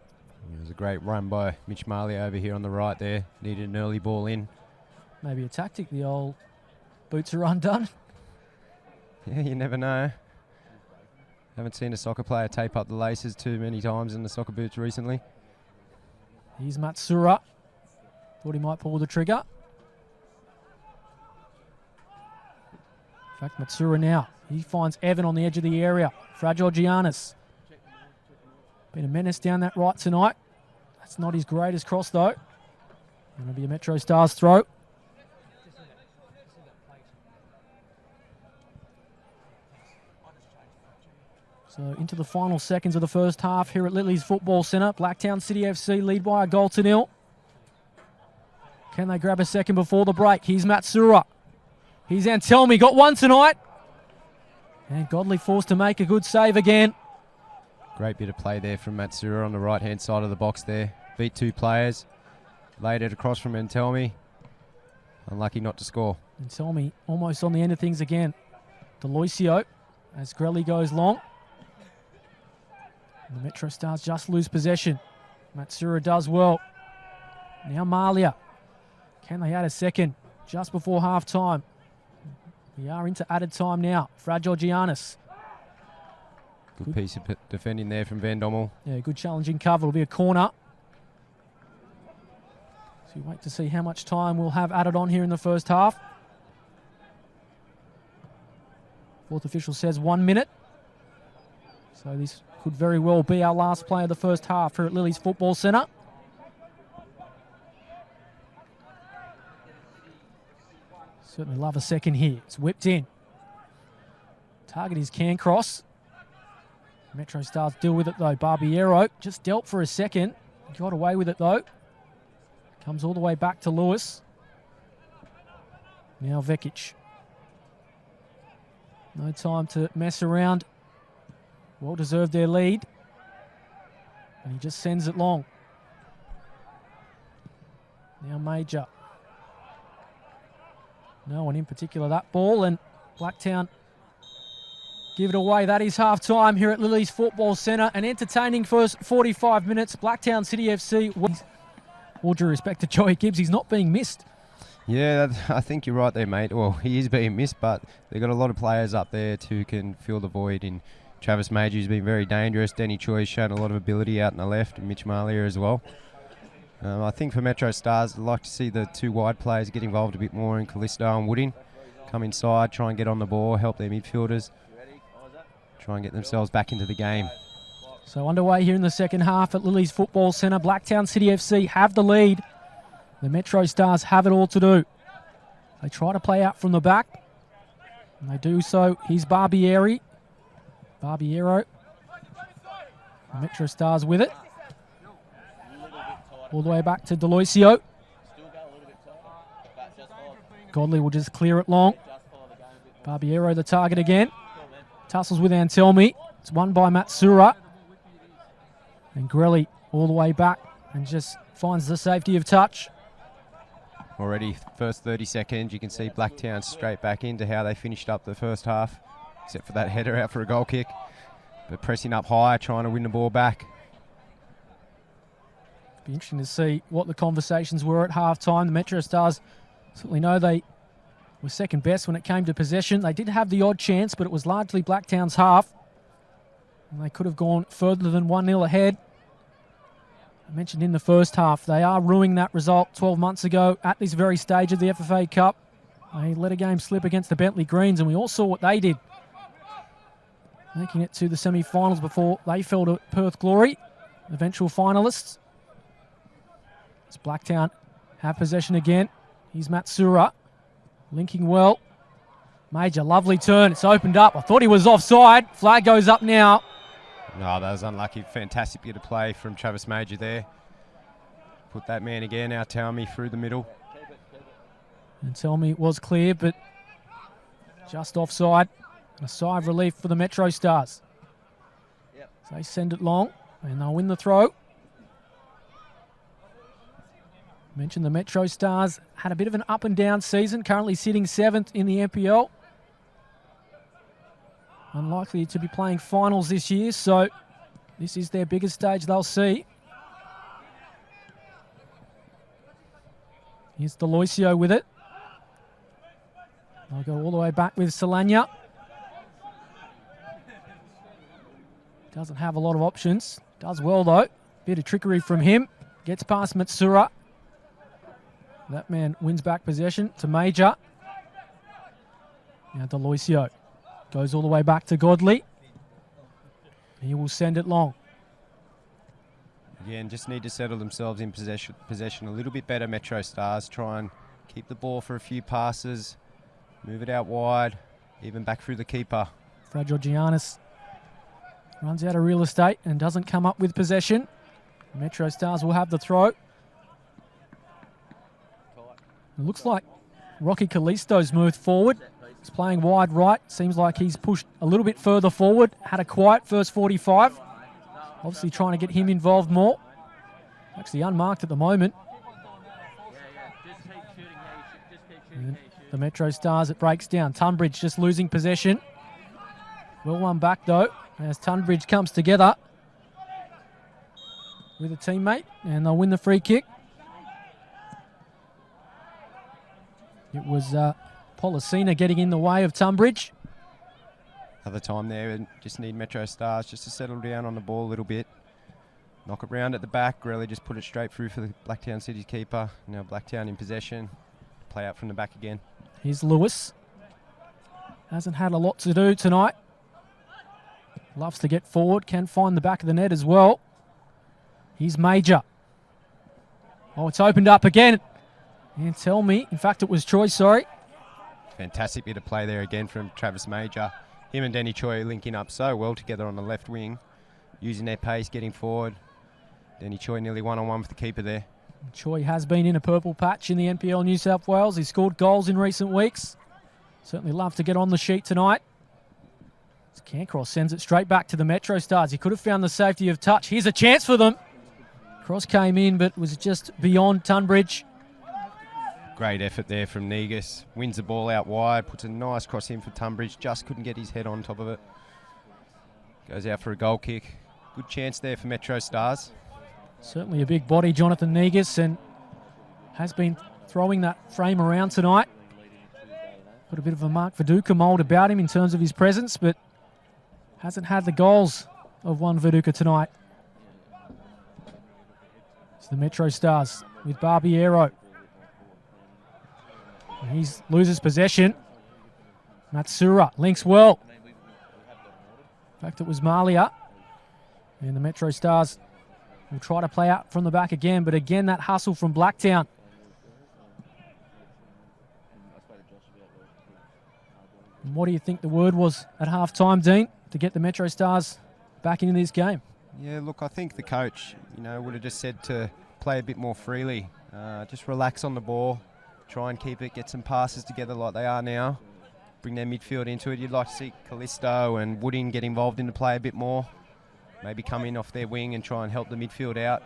It was a great run by Mitch Marley over here on the right there. Needed an early ball in. Maybe a tactic, the old boots are undone. Yeah, you never know. Haven't seen a soccer player tape up the laces too many times in the soccer boots recently. Here's Matsura. Thought he might pull the trigger. In fact, Matsura now. He finds Evan on the edge of the area. Fragile Giannis. Been a menace down that right tonight. That's not his greatest cross though. Going to be a MetroStars throw. So into the final seconds of the first half here at Lily's Football Centre. Blacktown City FC lead by a goal to nil. Can they grab a second before the break? Here's Matsura. Here's Antelmi. Got one tonight. And Godley forced to make a good save again. Great bit of play there from Matsura on the right-hand side of the box there. Beat 2 players. Laid it across from Entelmi. Unlucky not to score. Entelmi almost on the end of things again. Deloisio as Grelly goes long. And the MetroStars just lose possession. Matsura does well. Now Malia. Can they add a second just before half time? We are into added time now. Fragile Giannis. Good piece of defending there from Van Dommel. Yeah, good challenging cover. It'll be a corner. So we wait to see how much time we'll have added on here in the first half. Fourth official says 1 minute. So this could very well be our last play of the first half here at Lily's Football Centre. Certainly love a second here. It's whipped in. Target is Cancross. MetroStars deal with it though. Barbiero just dealt for a second. Got away with it though. Comes all the way back to Lewis. Now Vekic. No time to mess around. Well deserved their lead. And he just sends it long. Now Major. No one in particular that ball, and Blacktown give it away. That is half time here at Lily's Football Centre. An entertaining first 45 minutes. Blacktown City FC. All due respect to Joey Gibbs, he's not being missed. Yeah, I think you're right there, mate. Well, he is being missed, but they've got a lot of players up there who can fill the void. In Travis Major, who's been very dangerous. Denny Choi's shown a lot of ability out in the left, and Mitch Malia as well. I think for MetroStars, I'd like to see the 2 wide players get involved a bit more in Callisto and Wooding. Come inside, try and get on the ball, help their midfielders. Try and get themselves back into the game. So underway here in the second half at Lily's Football Centre. Blacktown City FC have the lead. The MetroStars have it all to do. They try to play out from the back. And they do so. Here's Barbiero. The MetroStars with it. All the way back to Deloisio. Godley will just clear it long. Barbiero the target again. Tussles with Antelmi. It's won by Matsura. And Grelly all the way back and just finds the safety of touch. Already first 30 seconds, you can see Blacktown straight back into how they finished up the first half, except for that header out for a goal kick. But pressing up high, trying to win the ball back. Be interesting to see what the conversations were at half-time. The MetroStars certainly know they were second best when it came to possession. They did have the odd chance, but it was largely Blacktown's half. And they could have gone further than 1-0 ahead. I mentioned in the first half, they are ruining that result 12 months ago at this very stage of the FFA Cup. They let a game slip against the Bentley Greens, and we all saw what they did, making it to the semi-finals before they fell to Perth Glory, eventual finalists. As Blacktown have possession again. Here's Matsura, linking well. Major, lovely turn. It's opened up. I thought he was offside. Flag goes up now. No, that was unlucky. Fantastic bit of play from Travis Major there. Put that man again, Antelmi, through the middle. And tell me it was clear, but just offside. A sigh of relief for the MetroStars. So they send it long, and they'll win the throw. Mentioned the MetroStars had a bit of an up and down season, currently sitting 7th in the NPL. Unlikely to be playing finals this year, so this is their biggest stage they'll see. Here's Deloisio with it. They'll go all the way back with Solana. Doesn't have a lot of options. Does well though. Bit of trickery from him. Gets past Matsura. That man wins back possession to Major. Now Deloisio goes all the way back to Godley. He will send it long. Again, just need to settle themselves in possession a little bit better, MetroStars. Try and keep the ball for a few passes. Move it out wide, even back through the keeper. Fragile Giannis runs out of real estate and doesn't come up with possession. MetroStars will have the throw. It looks like Rocky Callisto's moved forward. He's playing wide right. Seems like he's pushed a little bit further forward. Had a quiet first 45. Obviously trying to get him involved more. Actually unmarked at the moment. And the MetroStars, it breaks down. Tunbridge just losing possession. Well won back though, as Tunbridge comes together with a teammate, and they'll win the free kick. It was Policina getting in the way of Tunbridge. Other time there, and just need MetroStars just to settle down on the ball a little bit. Knock it round at the back, really just put it straight through for the Blacktown City's keeper. Now Blacktown in possession. Play out from the back again. Here's Lewis. Hasn't had a lot to do tonight. Loves to get forward, can find the back of the net as well. Here's Major. Oh, it's opened up again. And tell me, in fact it was Troy, sorry. Fantastic bit of play there again from Travis Major. Him and Danny Choi linking up so well together on the left wing, using their pace, getting forward. Danny Choi nearly one-on-one with the keeper there. Choi has been in a purple patch in the NPL New South Wales. He's scored goals in recent weeks. Certainly love to get on the sheet tonight. As Cancross sends it straight back to the MetroStars. He could have found the safety of touch. Here's a chance for them. Cross came in, but was just beyond Tunbridge. Great effort there from Negus. Wins the ball out wide, puts a nice cross in for Tunbridge. Just couldn't get his head on top of it. Goes out for a goal kick. Good chance there for MetroStars. Certainly a big body, Jonathan Negus, and has been throwing that frame around tonight. Got a bit of a Mark Viduka mould about him in terms of his presence, but hasn't had the goals of one Viduka tonight. It's the MetroStars with Barbiero. He loses possession. Matsura links well. In fact, it was Malia. And the MetroStars will try to play out from the back again, but again, that hustle from Blacktown. And what do you think the word was at half-time, Dean, to get the MetroStars back into this game? Yeah, look, I think the coach, would have just said to play a bit more freely. Just relax on the ball. Try and keep it, get some passes together like they are now. Bring their midfield into it. You'd like to see Callisto and Woodin get involved in the play a bit more. Maybe come in off their wing and try and help the midfield out.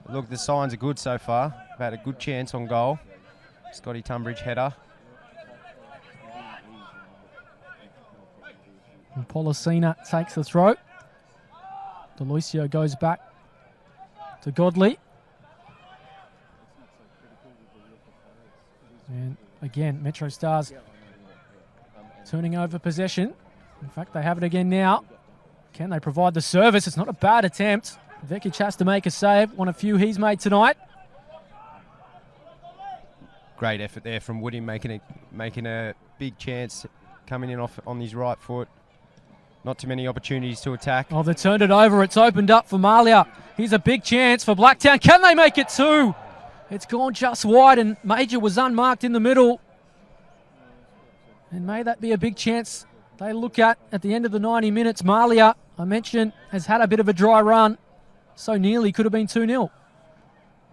But look, the signs are good so far. We've had a good chance on goal. Scotty Tunbridge header. And Policina takes the throw. Delucio goes back to Godley. And again, MetroStars turning over possession. In fact, they have it again now. Can they provide the service? It's not a bad attempt. Vekic has to make a save. One of few he's made tonight. Great effort there from Woody, making a big chance, coming in off on his right foot. Not too many opportunities to attack. Oh, they turned it over. It's opened up for Malia. Here's a big chance for Blacktown. Can they make it two? It's gone just wide, and Major was unmarked in the middle. And may that be a big chance they look at the end of the 90 minutes. Malia, I mentioned, has had a bit of a dry run. So nearly could have been 2-0.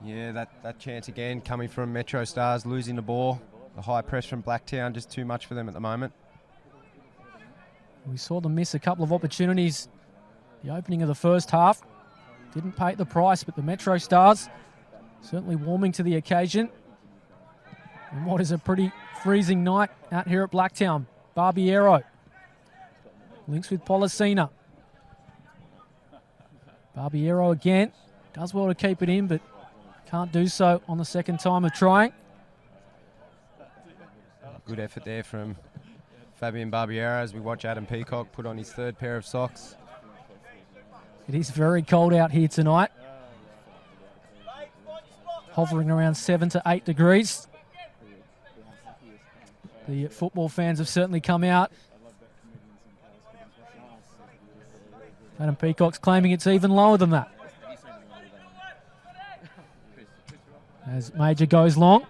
Yeah, that chance again coming from MetroStars, losing the ball. The high press from Blacktown, just too much for them at the moment. We saw them miss a couple of opportunities. The opening of the first half didn't pay the price, but the MetroStars certainly warming to the occasion. And what is a pretty freezing night out here at Blacktown. Barbiero links with Policina. Barbiero again. Does well to keep it in, but can't do so on the second time of trying. Good effort there from Fabian Barbiero as we watch Adam Peacock put on his third pair of socks. It is very cold out here tonight. Hovering around 7 to 8 degrees. The football fans have certainly come out. Adam Peacock's claiming it's even lower than that. As Major goes long.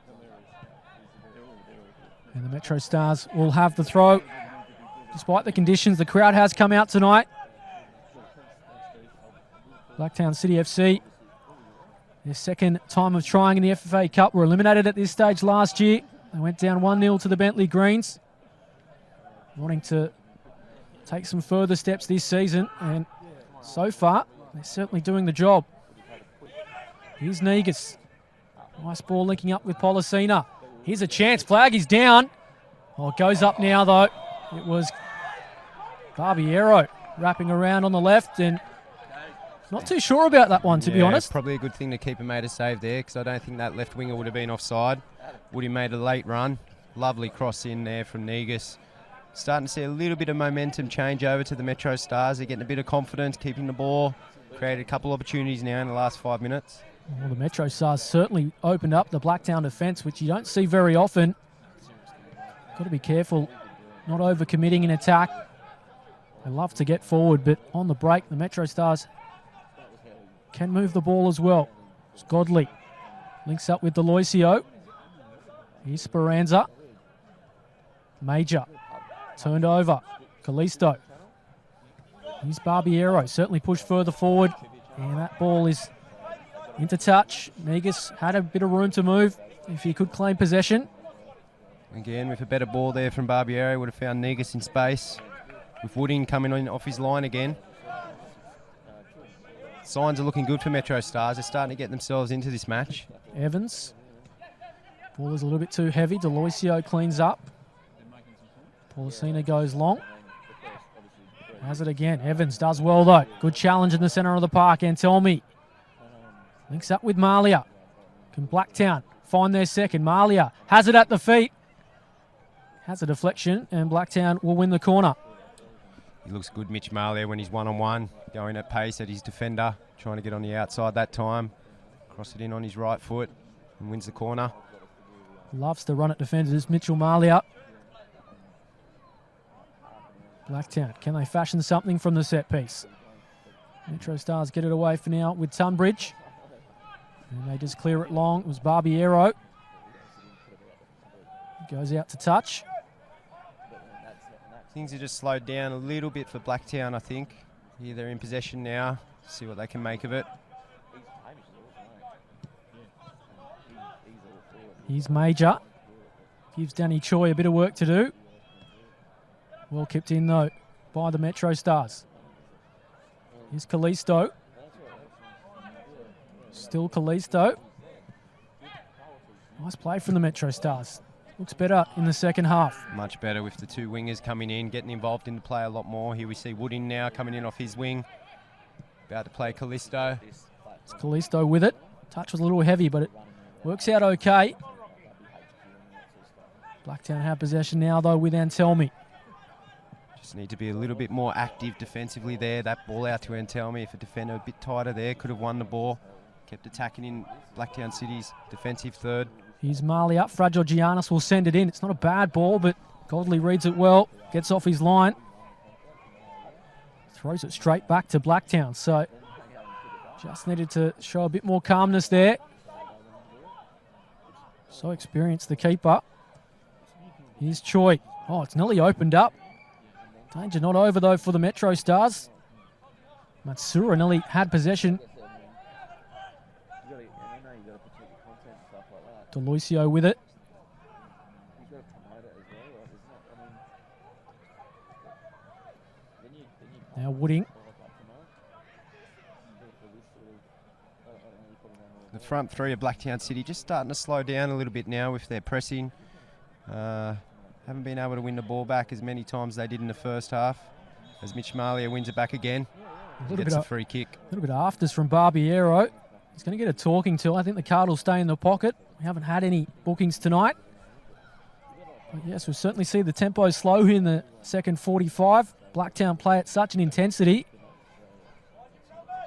And the MetroStars will have the throw. Despite the conditions, the crowd has come out tonight. Blacktown City FC, their second time of trying in the FFA Cup, were eliminated at this stage last year. They went down 1-0 to the Bentley Greens. Wanting to take some further steps this season, and So far, they're certainly doing the job. Here's Negus. Nice ball linking up with Policina. Here's a chance. Flag is down. Oh, it goes up now, though. It was Barbiero wrapping around on the left, and not too sure about that one, to be honest. Probably a good thing the keeper made a save there, because I don't think that left winger would have been offside. Woody made a late run. Lovely cross in there from Negus. Starting to see a little bit of momentum change over to the MetroStars. They're getting a bit of confidence, keeping the ball. Created a couple opportunities now in the last 5 minutes. Well, the MetroStars certainly opened up the Blacktown defence, which you don't see very often. Got to be careful, not overcommitting in attack. They love to get forward, but on the break, the MetroStars can move the ball as well. It's Godley. Links up with Deloisio. Here's Speranza. Major. Turned over. Callisto. Here's Barbiero. Certainly pushed further forward. And that ball is into touch. Negus had a bit of room to move if he could claim possession. Again, with a better ball there from Barbiero, would have found Negus in space. With Wooding coming on off his line again. Signs are looking good for MetroStars. They're starting to get themselves into this match. Evans. Ball is a little bit too heavy. Deloisio cleans up. Policina goes long. Has it again. Evans does well, though. Good challenge in the centre of the park. Antelmi links up with Malia. Can Blacktown find their second? Malia has it at the feet. Has a deflection, and Blacktown will win the corner. He looks good, Mitch Malia, when he's one-on-one. Going at pace at his defender. Trying to get on the outside that time. Cross it in on his right foot and wins the corner. Loves to run at defenders. Mitchell Malia. Blacktown, can they fashion something from the set piece? MetroStars get it away for now with Tunbridge. And they just clear it long. It was Barbiero. Goes out to touch. Things are just slowed down a little bit for Blacktown, I think. Yeah, they're in possession now. See what they can make of it. Here's Major. Gives Danny Choi a bit of work to do. Well kept in, though, by the MetroStars. Here's Callisto. Still Callisto. Nice play from the MetroStars. Looks better in the second half. Much better with the two wingers coming in, getting involved in the play a lot more. Here we see Woodin now coming in off his wing. About to play Callisto. It's Callisto with it. Touch was a little heavy, but it works out okay. Blacktown have possession now, though, with Antelmi. Just need to be a little bit more active defensively there. That ball out to Antelmi. If a defender a bit tighter there, could have won the ball. Kept attacking in Blacktown City's defensive third. Here's Marley up. Fragile Giannis will send it in. It's not a bad ball, but Godley reads it well. Gets off his line. Throws it straight back to Blacktown. So just needed to show a bit more calmness there. So experienced, the keeper. Here's Choi. Oh, it's nearly opened up. Danger not over, though, for the MetroStars. Matsura nearly had possession. Deloisio with it. Now Wooding. The front three of Blacktown City just starting to slow down a little bit now with their pressing. Haven't been able to win the ball back as many times as they did in the first half. As Mitch Malia wins it back again. Gets a free kick. A little bit of afters from Barbiero. He's going to get a talking to. I think the card will stay in the pocket. We haven't had any bookings tonight. But yes, we'll certainly see the tempo slow here in the second 45. Blacktown play at such an intensity.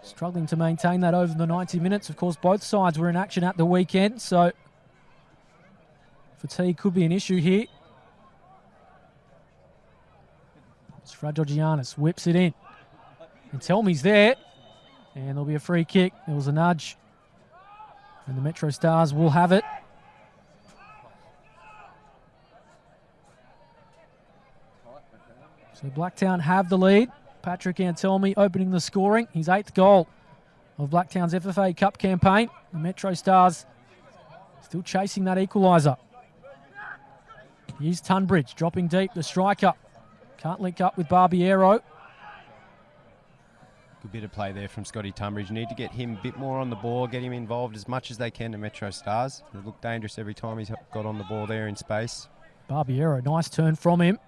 Struggling to maintain that over the 90 minutes. Of course, both sides were in action at the weekend, so fatigue could be an issue here. It's Fragile Giannis, whips it in. And Telme's there. And there'll be a free kick. There was a nudge. And the MetroStars will have it. So Blacktown have the lead. Patrick Antelmi opening the scoring. His 8th goal of Blacktown's FFA Cup campaign. The MetroStars still chasing that equaliser. Here's Tunbridge dropping deep. The striker can't link up with Barbiero. Good bit of play there from Scotty Tunbridge. Need to get him a bit more on the ball, get him involved as much as they can to MetroStars. They look dangerous every time he's got on the ball there in space. Barbiero, nice turn from him.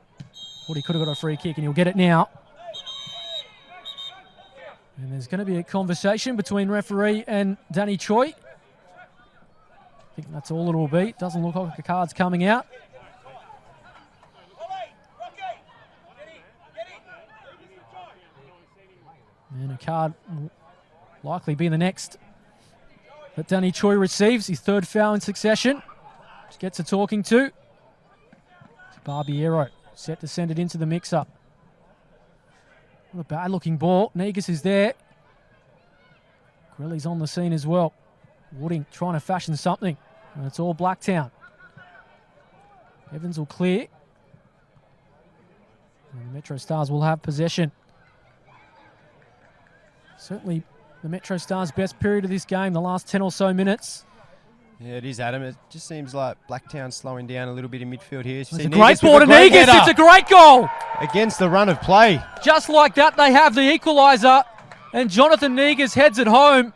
Thought he could have got a free kick, and he'll get it now. And there's going to be a conversation between referee and Danny Choi. I think that's all it will be. Doesn't look like a card's coming out. And a card will likely be the next that Danny Choi receives. His third foul in succession. Just gets a talking to. Barbiero set to send it into the mix-up. What a bad-looking ball. Negus is there. Grelly's on the scene as well. Wooding trying to fashion something. And it's all Blacktown. Evans will clear. And the MetroStars will have possession. Certainly the MetroStars' best period of this game, the last 10 or so minutes. Yeah, it is, Adam. It just seems like Blacktown slowing down a little bit in midfield here. It's a great ball to Negus. It's a great goal. Against the run of play. Just like that, they have the equaliser. And Jonathan Negus heads it home.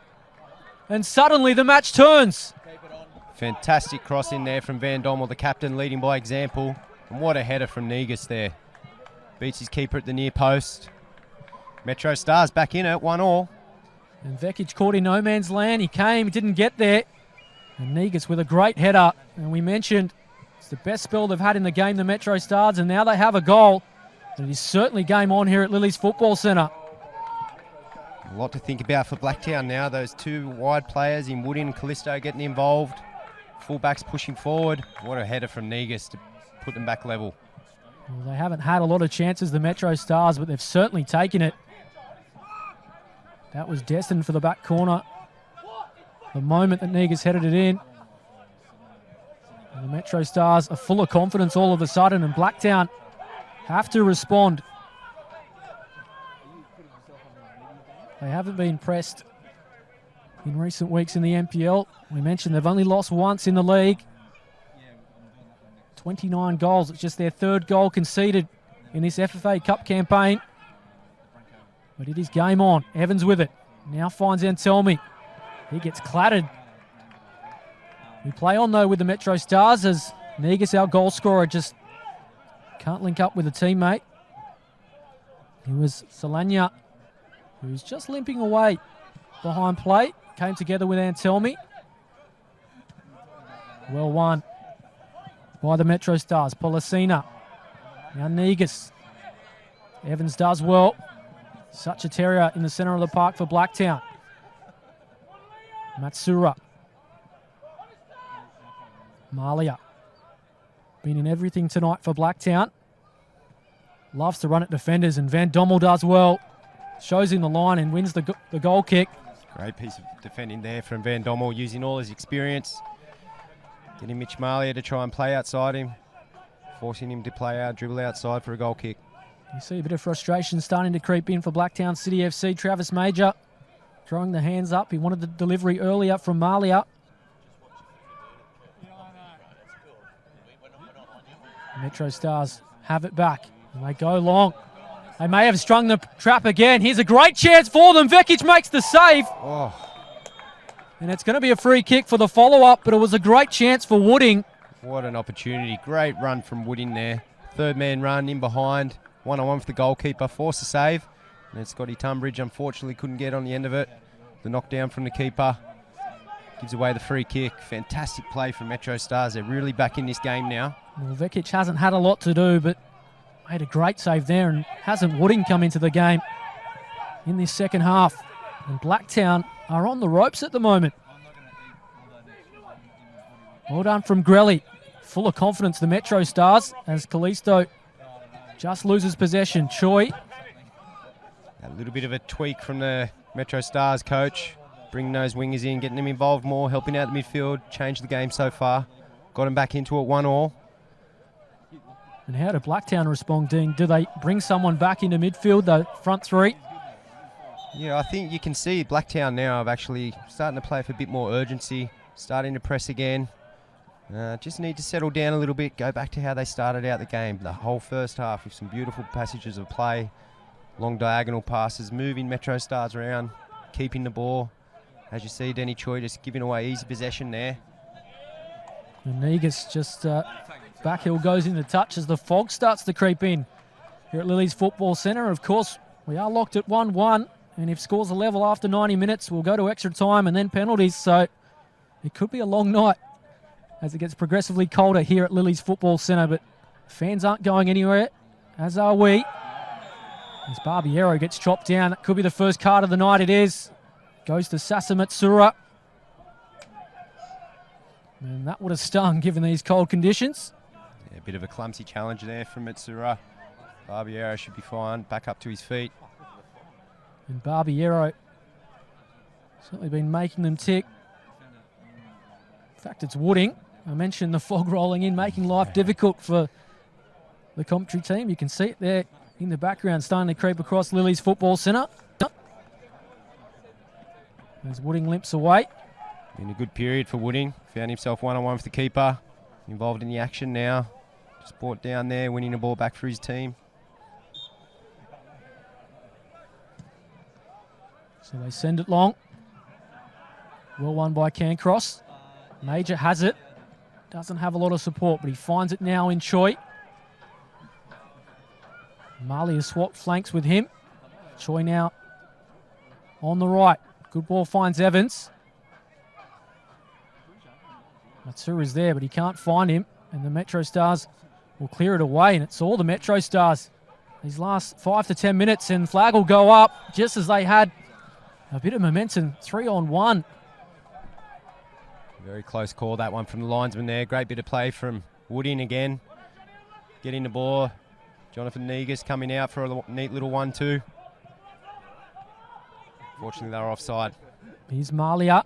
And suddenly the match turns. Fantastic cross in there from Van Dommel, the captain, leading by example. And what a header from Negus there. Beats his keeper at the near post. MetroStars back in it, 1-1. And Vekic caught in no man's land. He came, he didn't get there. And Negus with a great header. And we mentioned it's the best spell they've had in the game, the MetroStars, and now they have a goal. And it is certainly game on here at Lily's Football Centre. A lot to think about for Blacktown now. Those two wide players in Woodin and Callisto getting involved. Fullbacks pushing forward. What a header from Negus to put them back level. Well, they haven't had a lot of chances, the MetroStars, but they've certainly taken it. That was destined for the back corner. The moment that Negus headed it in. And the MetroStars are full of confidence all of a sudden, and Blacktown have to respond. They haven't been pressed in recent weeks in the NPL. We mentioned they've only lost once in the league. 29 goals. It's just their third goal conceded in this FFA Cup campaign. But it is game on. Evans with it. Now finds Antelmi. He gets clattered. We play on, though, with the MetroStars as Negus, our goal scorer, just can't link up with a teammate. It was Solania, who's just limping away behind play. Came together with Antelmi. Well won by the MetroStars. Policina. Now Negus. Evans does well. Such a terrier in the centre of the park for Blacktown. Matsura. Malia. Been in everything tonight for Blacktown. Loves to run at defenders, and Van Dommel does well. Shows him the line and wins the goal kick. Great piece of defending there from Van Dommel, using all his experience. Getting Mitch Malia to try and play outside him. Forcing him to play out, dribble outside for a goal kick. You see a bit of frustration starting to creep in for Blacktown City FC. Travis Major throwing the hands up. He wanted the delivery earlier from Malia. MetroStars have it back, and they go long. They may have strung the trap again. Here's a great chance for them. Vekic makes the save. Oh. And it's going to be a free kick for the follow-up, but it was a great chance for Wooding. What an opportunity. Great run from Wooding there. Third man run in behind. 1-on-1 for the goalkeeper. Forced a save. And then Scotty Tunbridge unfortunately couldn't get on the end of it. The knockdown from the keeper gives away the free kick. Fantastic play from MetroStars. They're really back in this game now. Well, Vekic hasn't had a lot to do, but made a great save there, and hasn't Wooding come into the game in this second half. And Blacktown are on the ropes at the moment. Well done from Grelly. Full of confidence, the MetroStars, as Callisto just loses possession. Choi. A little bit of a tweak from the MetroStars coach. Bringing those wingers in, getting them involved more, helping out the midfield. Changed the game so far. Got them back into it 1-1. And how did Blacktown respond, Dean? Do they bring someone back into midfield, the front three? Yeah, I think you can see Blacktown now have actually starting to play with a bit more urgency, starting to press again. Just need to settle down a little bit, go back to how they started out the game. The whole first half with some beautiful passages of play. Long diagonal passes, moving MetroStars around, keeping the ball. As you see, Denny Choi just giving away easy possession there. And Negus just backhill goes into touch as the fog starts to creep in here at Lily's Football Centre. Of course, we are locked at 1-1, and if scores are level after 90 minutes, we'll go to extra time and then penalties. So it could be a long night as it gets progressively colder here at Lily's Football Centre. But fans aren't going anywhere, as are we. As Barbiero gets chopped down, that could be the first card of the night. It is. Goes to Sasamatsura. And that would have stung given these cold conditions. Yeah, a bit of a clumsy challenge there from Mitsura. Barbiero should be fine, back up to his feet. And Barbiero certainly been making them tick. In fact, it's Wooding. I mentioned the fog rolling in, making life difficult for the commentary team. You can see it there in the background, starting to creep across Lily's Football Centre. As Wooding limps away. In a good period for Wooding. Found himself one-on-one with the keeper. Involved in the action now. Just brought down there, winning the ball back for his team. So they send it long. Well won by Cancross. Major has it. Doesn't have a lot of support, but he finds it now in Choi. Marley has swapped flanks with him. Choi now on the right. Good ball finds Evans. Matsura is there, but he can't find him. And the MetroStars will clear it away. And it's all the MetroStars. These last 5 to 10 minutes, and flag will go up just as they had a bit of momentum. 3-on-1. Very close call, that one from the linesman there. Great bit of play from Wooding again. Getting the ball. Jonathan Negus coming out for a neat little 1-2. Fortunately, they were offside. Here's Malia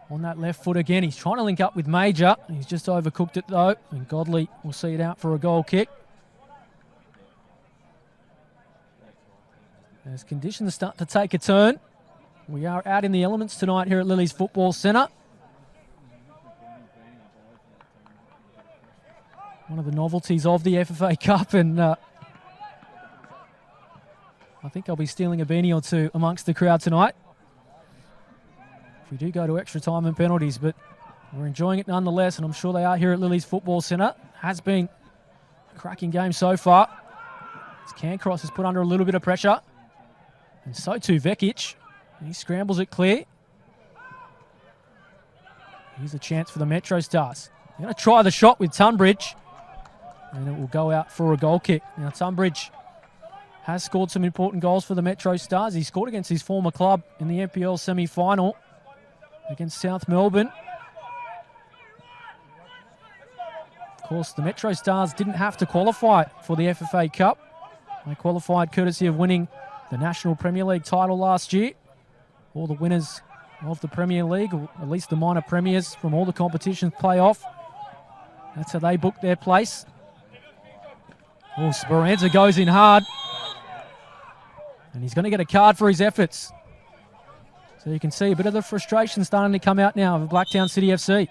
on that left foot again. He's trying to link up with Major. He's just overcooked it though, and Godley will see it out for a goal kick. As conditions start to take a turn, we are out in the elements tonight here at Lily's Football Centre. One of the novelties of the FFA Cup, and I think I'll be stealing a beanie or two amongst the crowd tonight if we do go to extra time and penalties, but we're enjoying it nonetheless, and I'm sure they are here at Lily's Football Centre. Has been a cracking game so far. As Cancross is put under a little bit of pressure, and so too Vekic. He scrambles it clear. Here's a chance for the MetroStars. They're going to try the shot with Tunbridge, and it will go out for a goal kick. Now Tunbridge has scored some important goals for the MetroStars. He scored against his former club in the NPL semi-final against South Melbourne. Of course, the MetroStars didn't have to qualify for the FFA Cup. They qualified courtesy of winning the National Premier League title last year. All the winners of the Premier League, or at least the minor premiers from all the competitions, play off. That's how they book their place. Oh, Speranza goes in hard. And he's going to get a card for his efforts. So you can see a bit of the frustration starting to come out now of Blacktown City FC.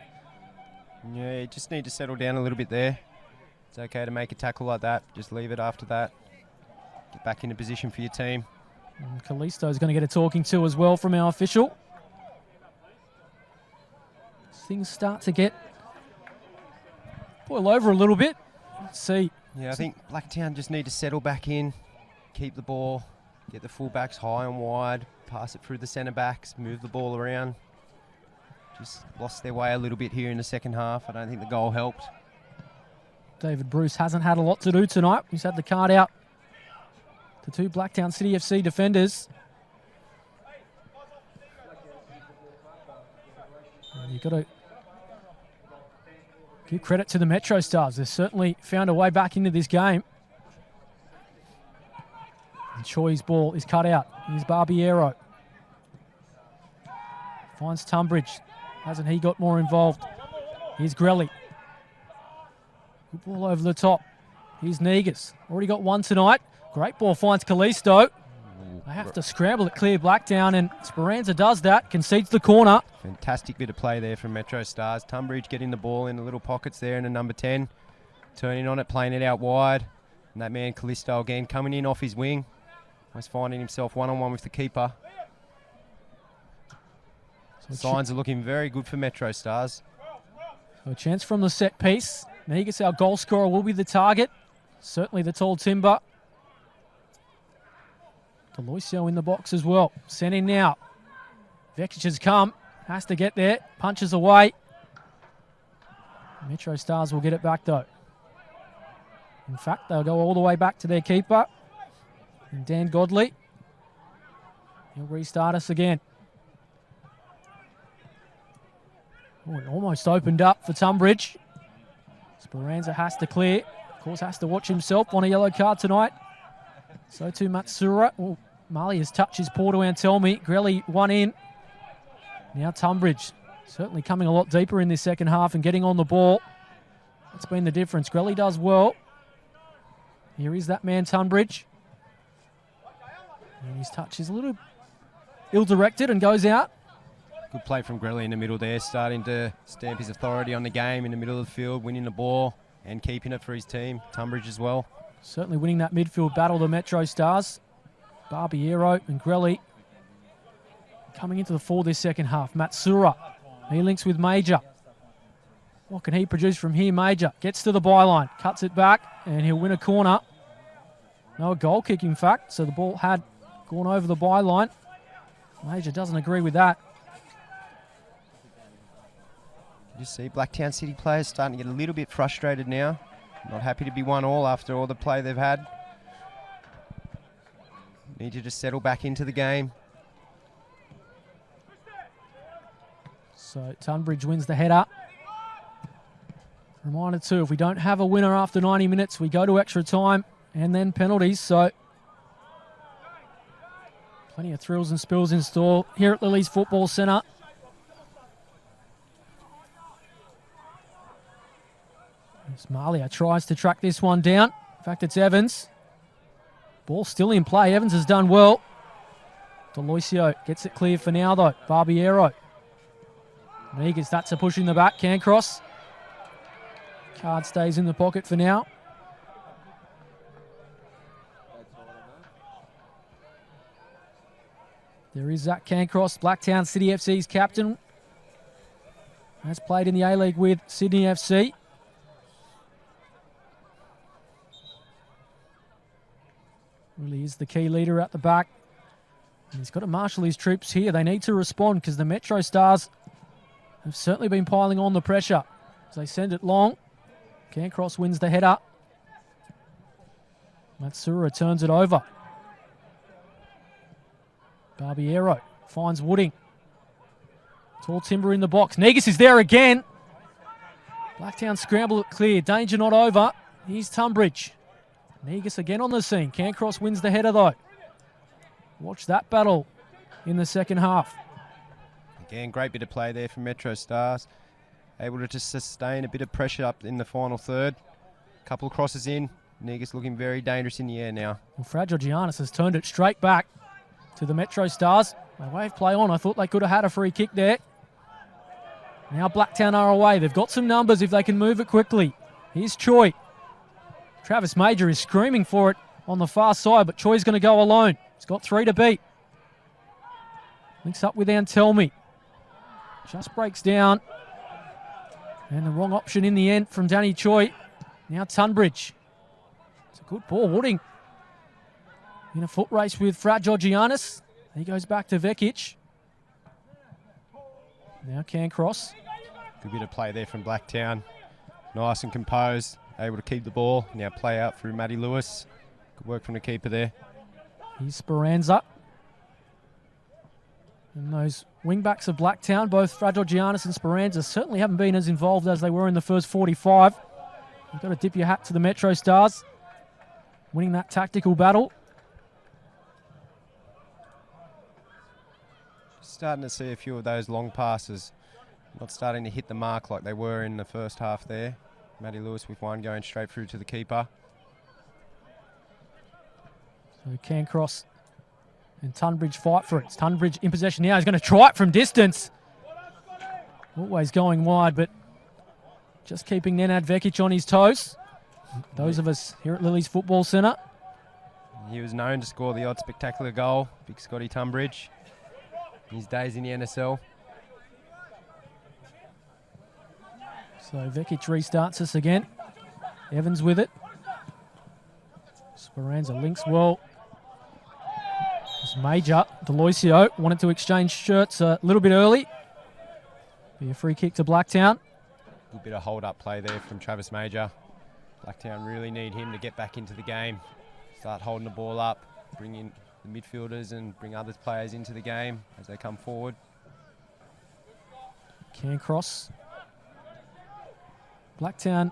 Yeah, you just need to settle down a little bit there. It's okay to make a tackle like that. Just leave it after that. Get back into position for your team. And Callisto is going to get a talking to as well from our official. Things start to get boil over a little bit. Let's see. Yeah, I think Blacktown just need to settle back in, keep the ball, get the fullbacks high and wide, pass it through the centre backs, move the ball around. Just lost their way a little bit here in the second half. I don't think the goal helped. David Bruce hasn't had a lot to do tonight. He's had the card out to two Blacktown City FC defenders. And you've got to give credit to the MetroStars. They've certainly found a way back into this game. And Choi's ball is cut out. Here's Barbiero. Finds Tunbridge. Hasn't he got more involved? Here's Grelly. Good ball over the top. Here's Negus. Already got one tonight. Great ball finds Callisto. They have to scramble it clear Blacktown, and Speranza does that, concedes the corner. Fantastic bit of play there from MetroStars. Tunbridge getting the ball in the little pockets there in the number 10. Turning on it, playing it out wide. And that man Callisto again coming in off his wing. Always finding himself one-on-one with the keeper. So Signs are looking very good for MetroStars. So a chance from the set piece. Negus, our goal scorer, will be the target. Certainly the tall timber. Deloisio in the box as well. Sent in now. Vekic has come. Has to get there. Punches away. MetroStars will get it back though. In fact, they'll go all the way back to their keeper. And Dan Godley. He'll restart us again. Oh, it almost opened up for Tunbridge. Speranza has to clear. Of course, has to watch himself on a yellow card tonight. So too Matsura. Oh, Marley has touched his paw to Antelmi. Grelly one in. Now Tunbridge certainly coming a lot deeper in this second half and getting on the ball. That's been the difference. Grelly does well. Here is that man, Tunbridge. And his touch is a little ill-directed and goes out. Good play from Grelly in the middle there, starting to stamp his authority on the game in the middle of the field, winning the ball and keeping it for his team. Tunbridge as well. Certainly winning that midfield battle, the MetroStars. Barbiero and Grelly coming into the fore this second half. Matsura, he links with Major. What can he produce from here? Major gets to the byline, cuts it back, and he'll win a corner. No goal kick, in fact, so the ball had gone over the byline. Major doesn't agree with that. You see Blacktown City players starting to get a little bit frustrated now. Not happy to be 1-1 after all the play they've had. Need to just settle back into the game. So Tunbridge wins the header. Reminder too, if we don't have a winner after 90 minutes, we go to extra time and then penalties. So plenty of thrills and spills in store here at Lily's Football Centre. Malia tries to track this one down. In fact, it's Evans. Ball still in play. Evans has done well. Deloisio gets it clear for now, though. Barbiero. Negus, that's a push in the back. Cancross. Card stays in the pocket for now. There is Zach Cancross, Blacktown City FC's captain. Has played in the A-League with Sydney FC. Really is the key leader at the back. And he's got to marshal his troops here. They need to respond because the MetroStars have certainly been piling on the pressure as they send it long. Cancross wins the header. Matsura turns it over. Barbiero finds Wooding. Tall timber in the box. Negus is there again. Blacktown scramble it clear. Danger not over. Here's Tunbridge. Negus again on the scene. Cancross wins the header though. Watch that battle in the second half. Again, great bit of play there from MetroStars. Able to just sustain a bit of pressure up in the final third. Couple of crosses in. Negus looking very dangerous in the air now. Well, Fragile Giannis has turned it straight back to the MetroStars. They wave play on. I thought they could have had a free kick there. Now Blacktown are away. They've got some numbers if they can move it quickly. Here's Choi. Travis Major is screaming for it on the far side, but Choi's going to go alone. He's got 3 to beat. Links up with Antelmi. Just breaks down. And the wrong option in the end from Danny Choi. Now Tunbridge. It's a good ball. Wooding in a foot race with Fragile Giannis. He goes back to Vekic. Now Cancross. Good bit of play there from Blacktown. Nice and composed. Able to keep the ball. Now play out through Matty Lewis. Good work from the keeper there. Here's Speranza. And those wing-backs of Blacktown, both Fragile Giannis and Speranza, certainly haven't been as involved as they were in the first 45. You've got to dip your hat to the MetroStars, winning that tactical battle. Starting to see a few of those long passes. Not starting to hit the mark like they were in the first half there. Matty Lewis with one going straight through to the keeper. So Cancross and Tunbridge fight for it. It's Tunbridge in possession now. He's going to try it from distance. Always going wide, but just keeping Nenad Vekic on his toes. Those of us here at Lily's Football Centre. He was known to score the odd spectacular goal, big Scotty Tunbridge, in his days in the NSL. So Vekic restarts us again. Evans with it. Speranza links well. It's Major. Deloisio wanted to exchange shirts a little bit early. Be a free kick to Blacktown. Good bit of hold-up play there from Travis Major. Blacktown really need him to get back into the game. Start holding the ball up, bring in the midfielders and bring other players into the game as they come forward. Cairncross. Blacktown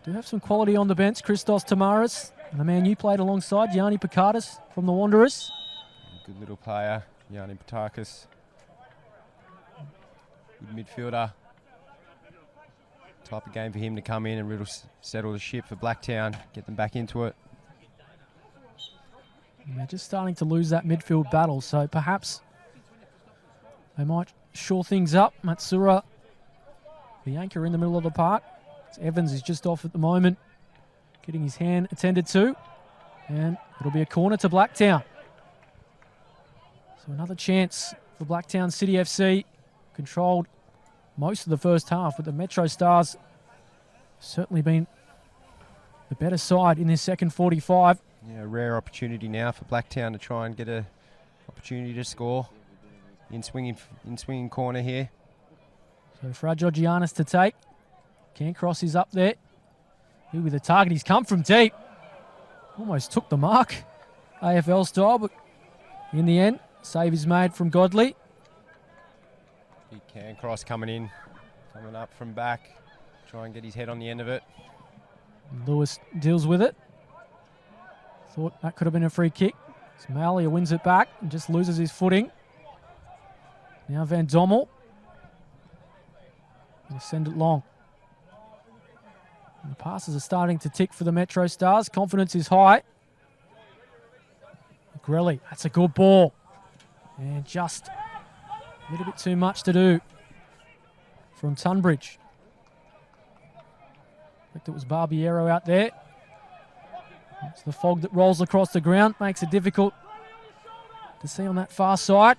do have some quality on the bench. Christos Tamaris, and the man you played alongside, Yanni Picardis from the Wanderers. Good little player, Yanni Patakis. Good midfielder. Type of game for him to come in and really settle the ship for Blacktown, get them back into it. And they're just starting to lose that midfield battle, so perhaps they might shore things up. Matsura, the anchor in the middle of the park. Evans is just off at the moment, getting his hand attended to. And it'll be a corner to Blacktown. So another chance for Blacktown City FC. Controlled most of the first half, but the MetroStars certainly been the better side in this second 45. Yeah, a rare opportunity now for Blacktown to try and get an opportunity to score in swinging corner here. So Fragile Giannis to take. Cairncross is up there. Here with the target. He's come from deep. Almost took the mark, AFL style, but in the end, save is made from Godley. Big Cairncross coming up from back. Try and get his head on the end of it. Lewis deals with it. Thought that could have been a free kick. Malia wins it back and just loses his footing. Now Van Dommel. Going to send it long. And the passes are starting to tick for the MetroStars. Confidence is high. Grelly, that's a good ball. And just a little bit too much to do from Tunbridge. I think it was Barbiero out there. It's the fog that rolls across the ground, makes it difficult to see on that far side.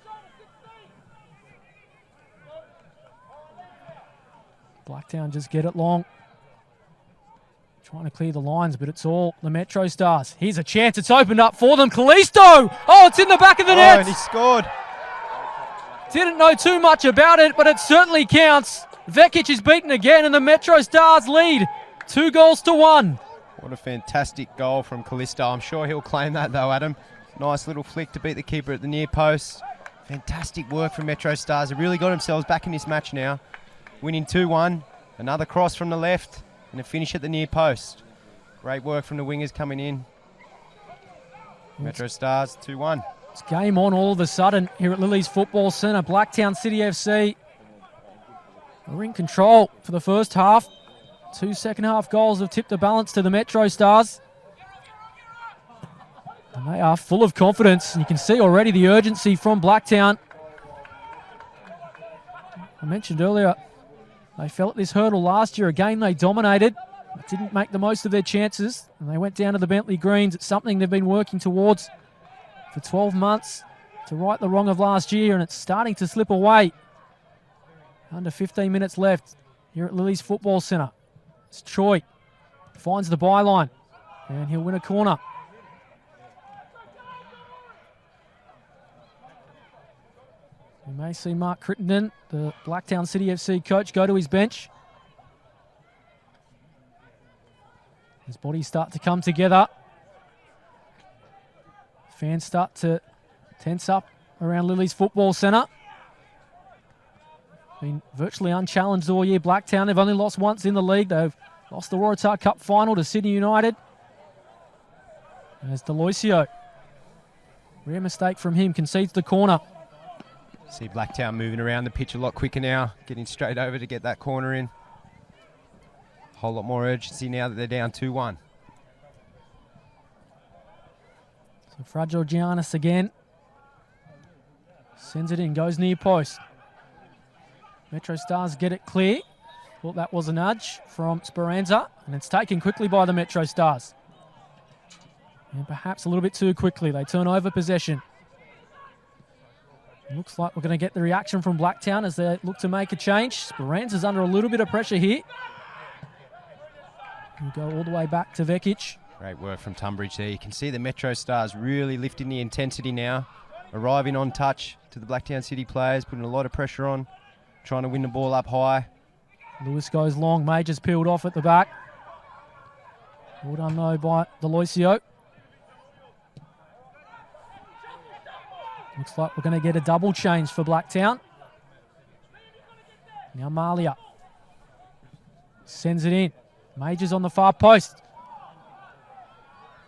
Blacktown just get it long. Trying to clear the lines, but it's all the MetroStars. Here's a chance, it's opened up for them. Callisto! Oh, it's in the back of the net! And he scored. Didn't know too much about it, but it certainly counts. Vekic is beaten again, and the MetroStars lead 2-1. What a fantastic goal from Callisto. I'm sure he'll claim that though, Adam. Nice little flick to beat the keeper at the near post. Fantastic work from MetroStars. They really got themselves back in this match now. Winning 2-1. Another cross from the left and a finish at the near post. Great work from the wingers coming in. MetroStars 2-1. It's game on all of a sudden here at Lily's Football Centre. Blacktown City FC are in control for the first half. 2 second-half goals have tipped the balance to the MetroStars. And they are full of confidence. And you can see already the urgency from Blacktown. I mentioned earlier, they fell at this hurdle last year, a game they dominated, but didn't make the most of their chances. And they went down to the Bentley Greens. It's something they've been working towards for 12 months to right the wrong of last year, and it's starting to slip away. Under 15 minutes left here at Lily's Football Centre. It's Choi, finds the byline, and he'll win a corner. We may see Mark Crittenden, the Blacktown City FC coach, go to his bench. His bodies start to come together. Fans start to tense up around Lily's Football Centre. Been virtually unchallenged all year, Blacktown. They've only lost once in the league. They've lost the Waratah Cup final to Sydney United. As Deloisio, rare mistake from him, concedes the corner. See Blacktown moving around the pitch a lot quicker now, getting straight over to get that corner in. A whole lot more urgency now that they're down 2-1. So Fragile Giannis again. Sends it in, goes near post. MetroStars get it clear. Thought that was a nudge from Speranza, and it's taken quickly by the MetroStars. And perhaps a little bit too quickly. They turn over possession. Looks like we're going to get the reaction from Blacktown as they look to make a change. Speranza's under a little bit of pressure here. We go all the way back to Vekic. Great work from Tunbridge there. You can see the MetroStars really lifting the intensity now, arriving on touch to the Blacktown City players, putting a lot of pressure on, trying to win the ball up high. Lewis goes long. Major's peeled off at the back. Well done, though, by Deloisio. Looks like we're going to get a double change for Blacktown. Now Malia sends it in. Major's on the far post.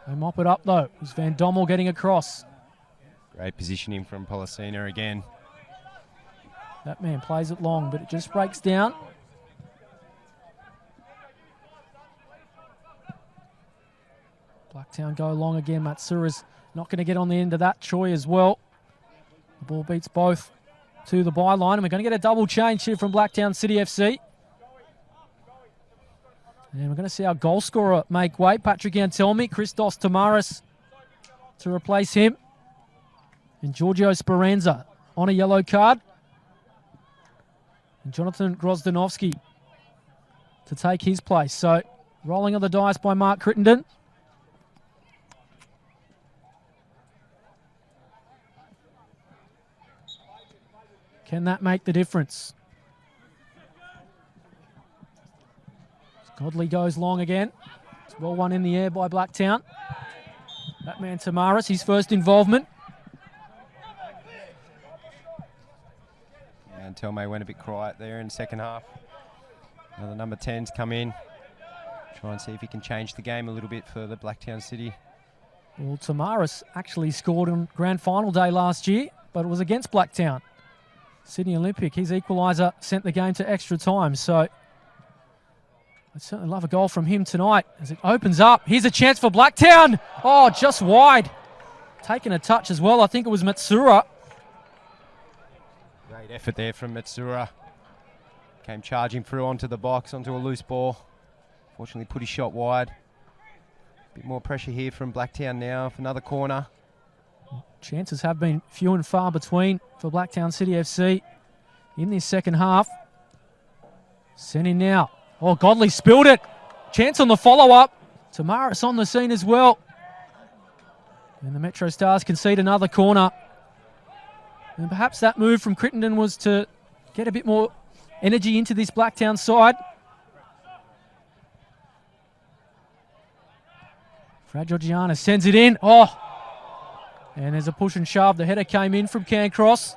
They mop it up, though. It's Van Dommel getting across. Great positioning from Policina again. That man plays it long, but it just breaks down. Blacktown go long again. Matsura's not going to get on the end of that. Choi as well. The ball beats both to the byline, and we're going to get a double change here from Blacktown City FC. And we're going to see our goal scorer make way. Patrick Antelmi, Christos Tamaris to replace him. And Giorgio Speranza on a yellow card. And Jonathan Grozdanovsky to take his place. So rolling of the dice by Mark Crittenden. Can that make the difference? Godley goes long again. It's well one in the air by Blacktown. That man Tamaris, his first involvement. Yeah, and Telmay went a bit quiet there in the second half. Now the number 10's come in. Try and see if he can change the game a little bit for the Blacktown City. Well, Tamaris actually scored on grand final day last year, but it was against Blacktown. Sydney Olympic, his equaliser sent the game to extra time, so I'd certainly love a goal from him tonight as it opens up. Here's a chance for Blacktown. Oh, just wide. Taking a touch as well. I think it was Matsura. Great effort there from Matsura. Came charging through onto the box, onto a loose ball. Fortunately put his shot wide. Bit more pressure here from Blacktown now for another corner. Chances have been few and far between for Blacktown City FC in this second half. Sent in now. Oh, Godley spilled it. Chance on the follow-up. Tamaris on the scene as well. And the MetroStars concede another corner. And perhaps that move from Crittenden was to get a bit more energy into this Blacktown side. Brad Georgiana sends it in. Oh! And there's a push and shove. The header came in from Cancross.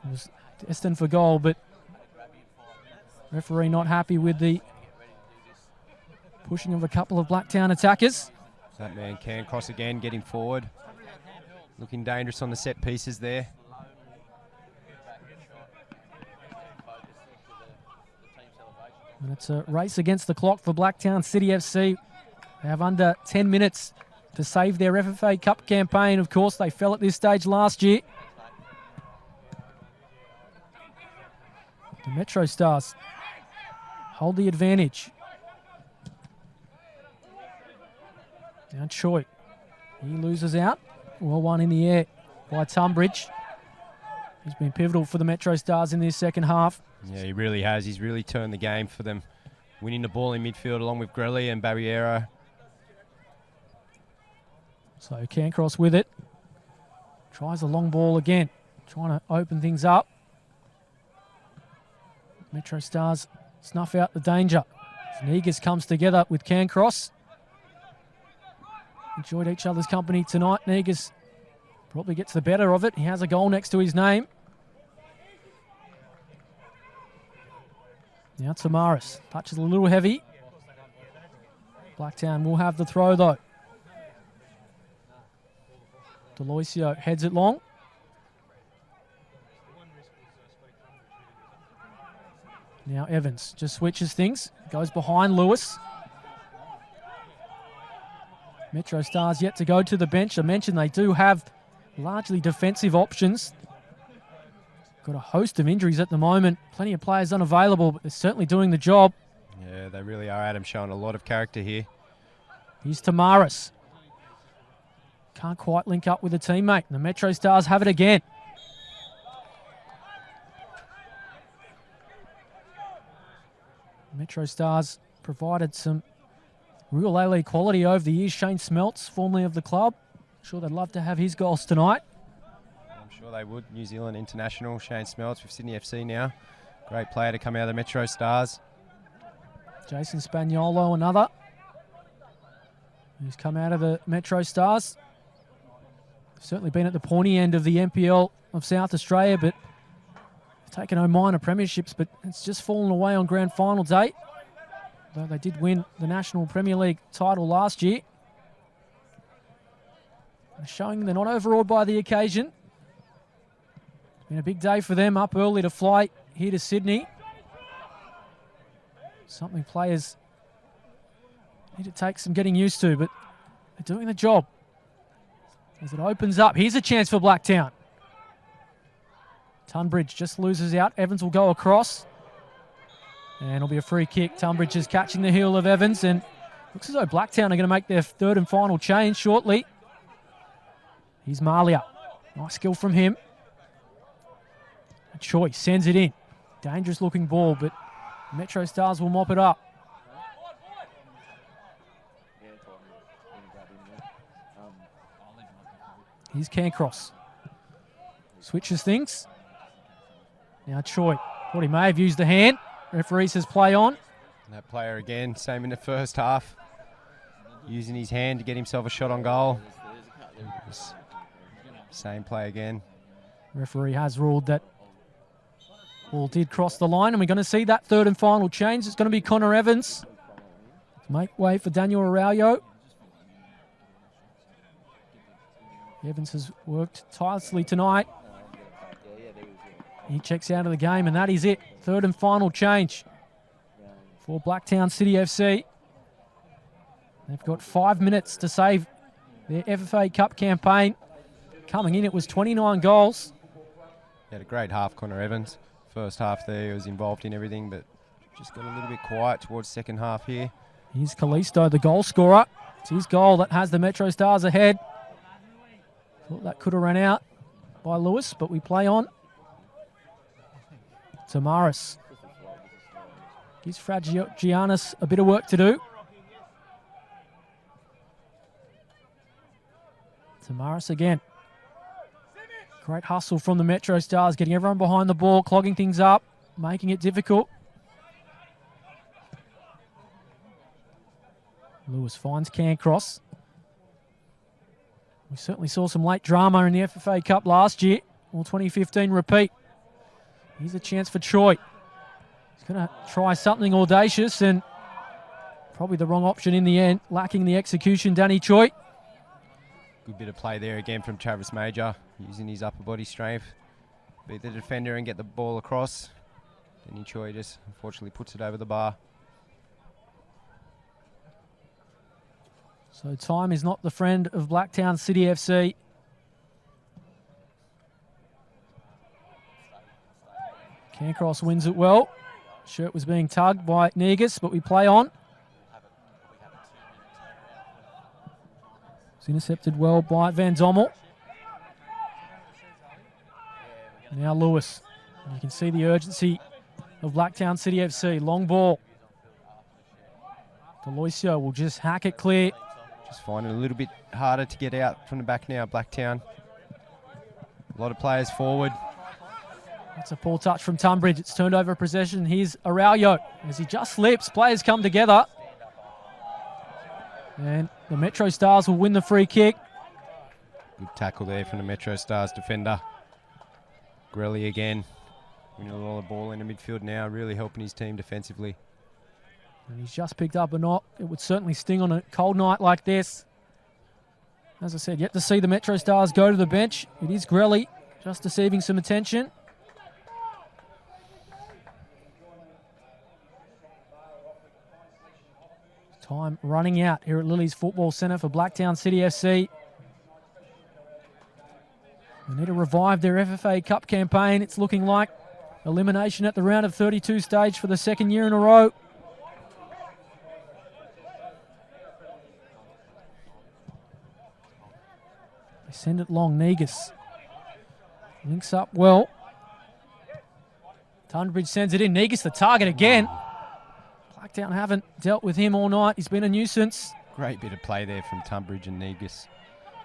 It was destined for goal, but referee not happy with the pushing of a couple of Blacktown attackers. That man Cancross again getting forward. Looking dangerous on the set pieces there. And it's a race against the clock for Blacktown City FC. They have under 10 minutes to save their FFA Cup campaign. Of course, they fell at this stage last year. The MetroStars hold the advantage. Now Choi. He loses out. Well one in the air by Tunbridge. He's been pivotal for the MetroStars in this second half. Yeah, he really has. He's really turned the game for them. Winning the ball in midfield along with Grelly and Barriero. So Cancross with it. Tries a long ball again. Trying to open things up. MetroStars snuff out the danger. Negus comes together with Cancross. Enjoyed each other's company tonight. Negus probably gets the better of it. He has a goal next to his name. Now Tamaris. Touches a little heavy. Blacktown will have the throw though. Deloisio heads it long. Now Evans just switches things. Goes behind Lewis. MetroStars yet to go to the bench. I mentioned they do have largely defensive options. Got a host of injuries at the moment. Plenty of players unavailable, but they're certainly doing the job. Yeah, they really are, Adam, showing a lot of character here. Here's Tamaris. Can't quite link up with a teammate. The MetroStars have it again. MetroStars provided some real A-League quality over the years. Shane Smelts, formerly of the club. I'm sure they'd love to have his goals tonight. I'm sure they would. New Zealand international, Shane Smelts with Sydney FC now. Great player to come out of the MetroStars. Jason Spaniolo, another, who's come out of the MetroStars. Certainly been at the pointy end of the NPL of South Australia, but taken home minor premierships, but it's just fallen away on grand final day. Though they did win the National Premier League title last year. They're showing they're not overawed by the occasion. It's been a big day for them, up early to fly here to Sydney. Something players need to take some getting used to, but they're doing the job. As it opens up, here's a chance for Blacktown. Tunbridge just loses out. Evans will go across. And it'll be a free kick. Tunbridge is catching the heel of Evans, and looks as though Blacktown are going to make their third and final change shortly. Here's Malia. Nice skill from him. Choi sends it in. Dangerous looking ball, but MetroStars will mop it up. Here's Cancross. Switches things. Now Choi. Thought he may have used the hand. Referee says play on. And that player again, same in the first half. Using his hand to get himself a shot on goal. Same play again. Referee has ruled that ball did cross the line, and we're going to see that third and final change. It's going to be Connor Evans to make way for Daniel Araujo. Evans has worked tirelessly tonight. He checks out of the game, and that is it. Third and final change for Blacktown City FC. They've got 5 minutes to save their FFA Cup campaign. Coming in, it was 29 goals. He had a great half, Connor Evans. First half there, he was involved in everything, but just got a little bit quiet towards second half here. Here's Callisto, the goal scorer. It's his goal that has the MetroStars ahead. Thought that could have run out by Lewis, but we play on. Tamaris gives Fragianis a bit of work to do. Tamaris again. Great hustle from the MetroStars, getting everyone behind the ball, clogging things up, making it difficult. Lewis finds Cancross. We certainly saw some late drama in the FFA Cup last year, or 2015 repeat. Here's a chance for Choi. He's going to try something audacious, and probably the wrong option in the end, lacking the execution, Danny Choi. Good bit of play there again from Travis Major, using his upper body strength. Beat the defender and get the ball across. Danny Choi just unfortunately puts it over the bar. So time is not the friend of Blacktown City FC. Cancross wins it well. Shirt was being tugged by Negus, but we play on. It's intercepted well by Van Dommel. Now Lewis. And you can see the urgency of Blacktown City FC. Long ball. Deloisio will just hack it clear. Just finding it a little bit harder to get out from the back now, Blacktown. A lot of players forward. That's a poor touch from Tunbridge. It's turned over possession. Here's Araujo. As he just slips, players come together. And the MetroStars will win the free kick. Good tackle there from the MetroStars defender. Grelly again. Winning a lot of ball in the midfield now, really helping his team defensively. And he's just picked up a knock. It would certainly sting on a cold night like this. As I said, yet to see the MetroStars go to the bench. It is Grelly just receiving some attention. Time running out here at Lily's Football Centre for Blacktown City FC. They need to revive their FFA Cup campaign. It's looking like elimination at the round of 32 stage for the second year in a row. They send it long. Negus links up well. Tunbridge sends it in. Negus the target again. Blacktown haven't dealt with him all night. He's been a nuisance. Great bit of play there from Tunbridge and Negus.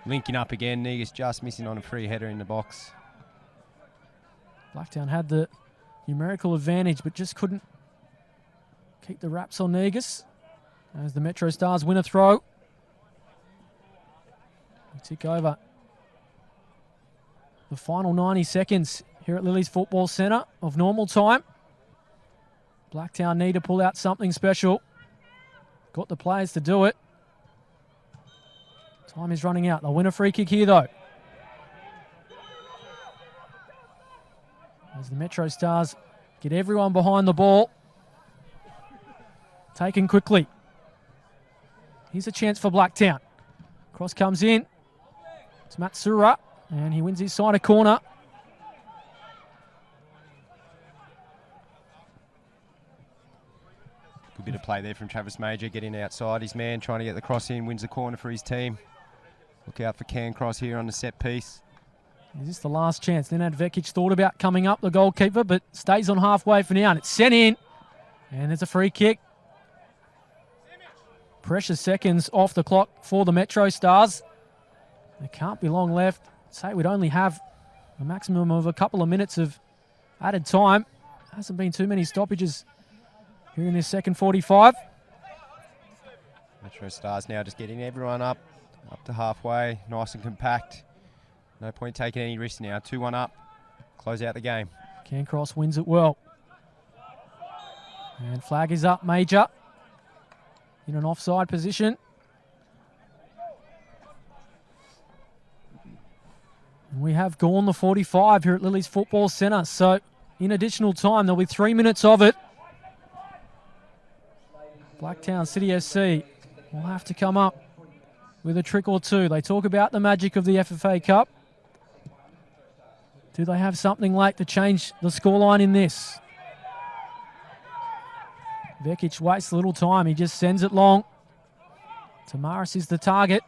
Linking up again. Negus just missing on a free header in the box. Blacktown had the numerical advantage, but just couldn't keep the wraps on Negus. As the MetroStars win a throw. We tick over the final 90 seconds here at Lily's Football Centre of normal time. Blacktown need to pull out something special. Got the players to do it. Time is running out. They'll win a free kick here, though. As the MetroStars get everyone behind the ball. Taken quickly. Here's a chance for Blacktown. Cross comes in. It's Matsura, and he wins his side a corner. Good bit of play there from Travis Major, getting outside his man, trying to get the cross in, wins the corner for his team. Look out for Cairncross here on the set piece. Is this the last chance? Nenad Vekic thought about coming up, the goalkeeper, but stays on halfway for now, and it's sent in. And there's a free kick. Precious seconds off the clock for the MetroStars. There can't be long left. I'd say we'd only have a maximum of a couple of minutes of added time. Hasn't been too many stoppages here in this second 45. MetroStars now just getting everyone up to halfway, nice and compact. No point taking any risks now. 2-1 up, close out the game. Cairncross wins it well. And flag is up, Major. In an offside position. And we have gone the 45 here at Lily's Football Centre. So in additional time, there'll be 3 minutes of it. Blacktown City FC will have to come up with a trick or two. They talk about the magic of the FFA Cup. Do they have something late to change the scoreline in this? Vekic wastes a little time. He just sends it long. Tamaris is the target.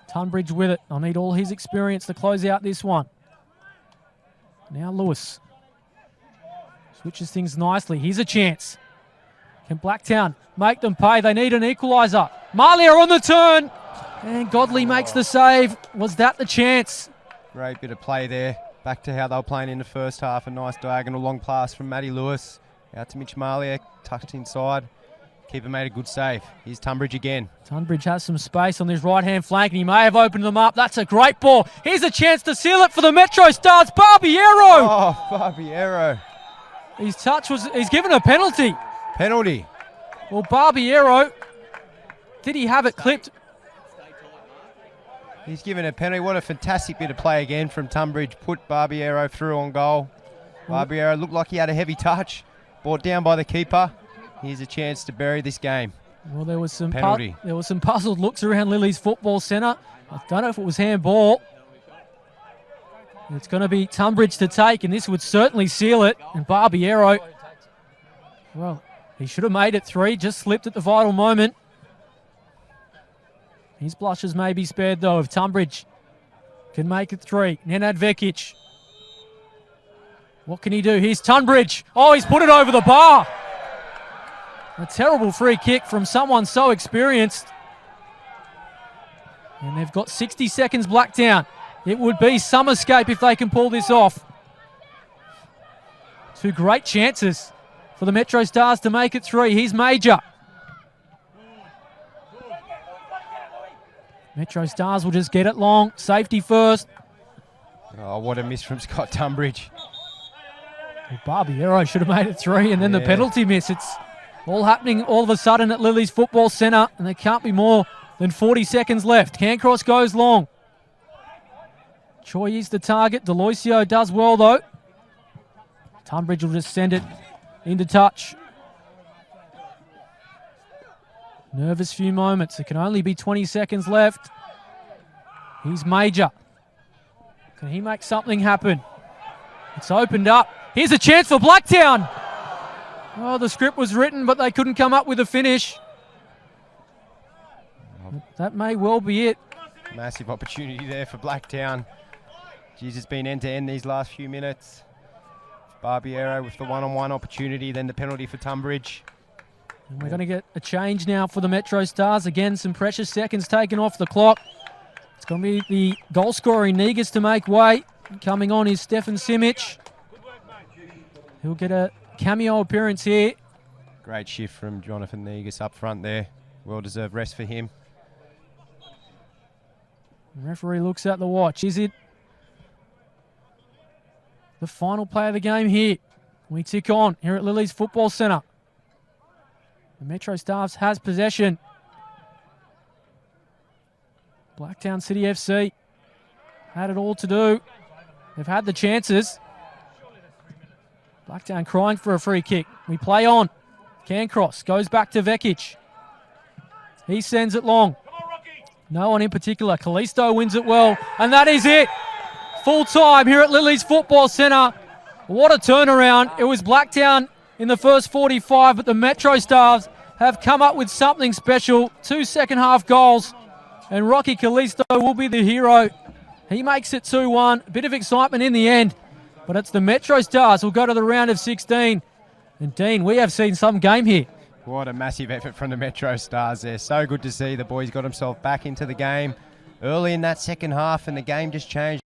Tunbridge with it. I'll need all his experience to close out this one. Now Lewis switches things nicely. Here's a chance. Can Blacktown make them pay? They need an equaliser. Malia on the turn. And Godley makes the save. Was that the chance? Great bit of play there. Back to how they were playing in the first half. A nice diagonal long pass from Matty Lewis. Out to Mitch Malia. Tucked inside. Keeper made a good save. Here's Tunbridge again. Tunbridge has some space on this right-hand flank, and he may have opened them up. That's a great ball. Here's a chance to seal it for the MetroStars. Barbiero! Oh, Barbiero. His touch was... He's given a penalty. Penalty. Well, Barbiero, did he have it clipped? He's given a penalty. What a fantastic bit of play again from Tunbridge. Put Barbiero through on goal. Barbiero looked like he had a heavy touch. Brought down by the keeper. Here's a chance to bury this game. Well, there was some penalty. There was some puzzled looks around Lily's Football Centre. I don't know if it was handball. It's going to be Tunbridge to take, and this would certainly seal it. And Barbiero, well, he should have made it 3, just slipped at the vital moment. His blushes may be spared, though, if Tunbridge can make it 3. Nenad Vekic. What can he do? Here's Tunbridge. Oh, he's put it over the bar. A terrible free kick from someone so experienced. And they've got 60 seconds, Blacktown. It would be some escape if they can pull this off. 2 great chances for the MetroStars to make it 3. Here's Major. MetroStars will just get it long. Safety first. Oh, what a miss from Scott Tunbridge. Well, Barbiero should have made it 3, and then the penalty miss. It's all happening all of a sudden at Lily's Football Centre, and there can't be more than 40 seconds left. Cairncross goes long. Choi is the target. Deloisio does well, though. Tunbridge will just send it into touch. Nervous few moments. It can only be 20 seconds left. Here's Major. Can he make something happen? It's opened up. Here's a chance for Blacktown. Oh, the script was written, but they couldn't come up with a finish. That may well be it. Massive opportunity there for Blacktown. Geez, it's been end-to-end these last few minutes. Barbiero with the one-on-one opportunity, then the penalty for Tunbridge. And we're going to get a change now for the Metro Stars. Again, some precious seconds taken off the clock. It's going to be the goal scorer in Negus to make way. Coming on is Stefan Simic. He'll get a cameo appearance here. Great shift from Jonathan Negus up front there. Well-deserved rest for him. The referee looks at the watch. Is it the final play of the game here? We tick on here at Lily's Football Centre. The Metro Stars has possession. Blacktown City FC had it all to do. They've had the chances. Blacktown crying for a free kick. We play on. Cancross goes back to Vekic. He sends it long. No one in particular. Callisto wins it well. And that is it. Full time here at Lily's Football Centre. What a turnaround. It was Blacktown in the first 45, but the Metro Stars have come up with something special. 2 second-half goals. And Rocky Callisto will be the hero. He makes it 2-1. A bit of excitement in the end. But it's the Metro Stars who'll go to the round of 16. And Dean, we have seen some game here. What a massive effort from the Metro Stars there. So good to see the boys got himself back into the game early in that second half, and the game just changed.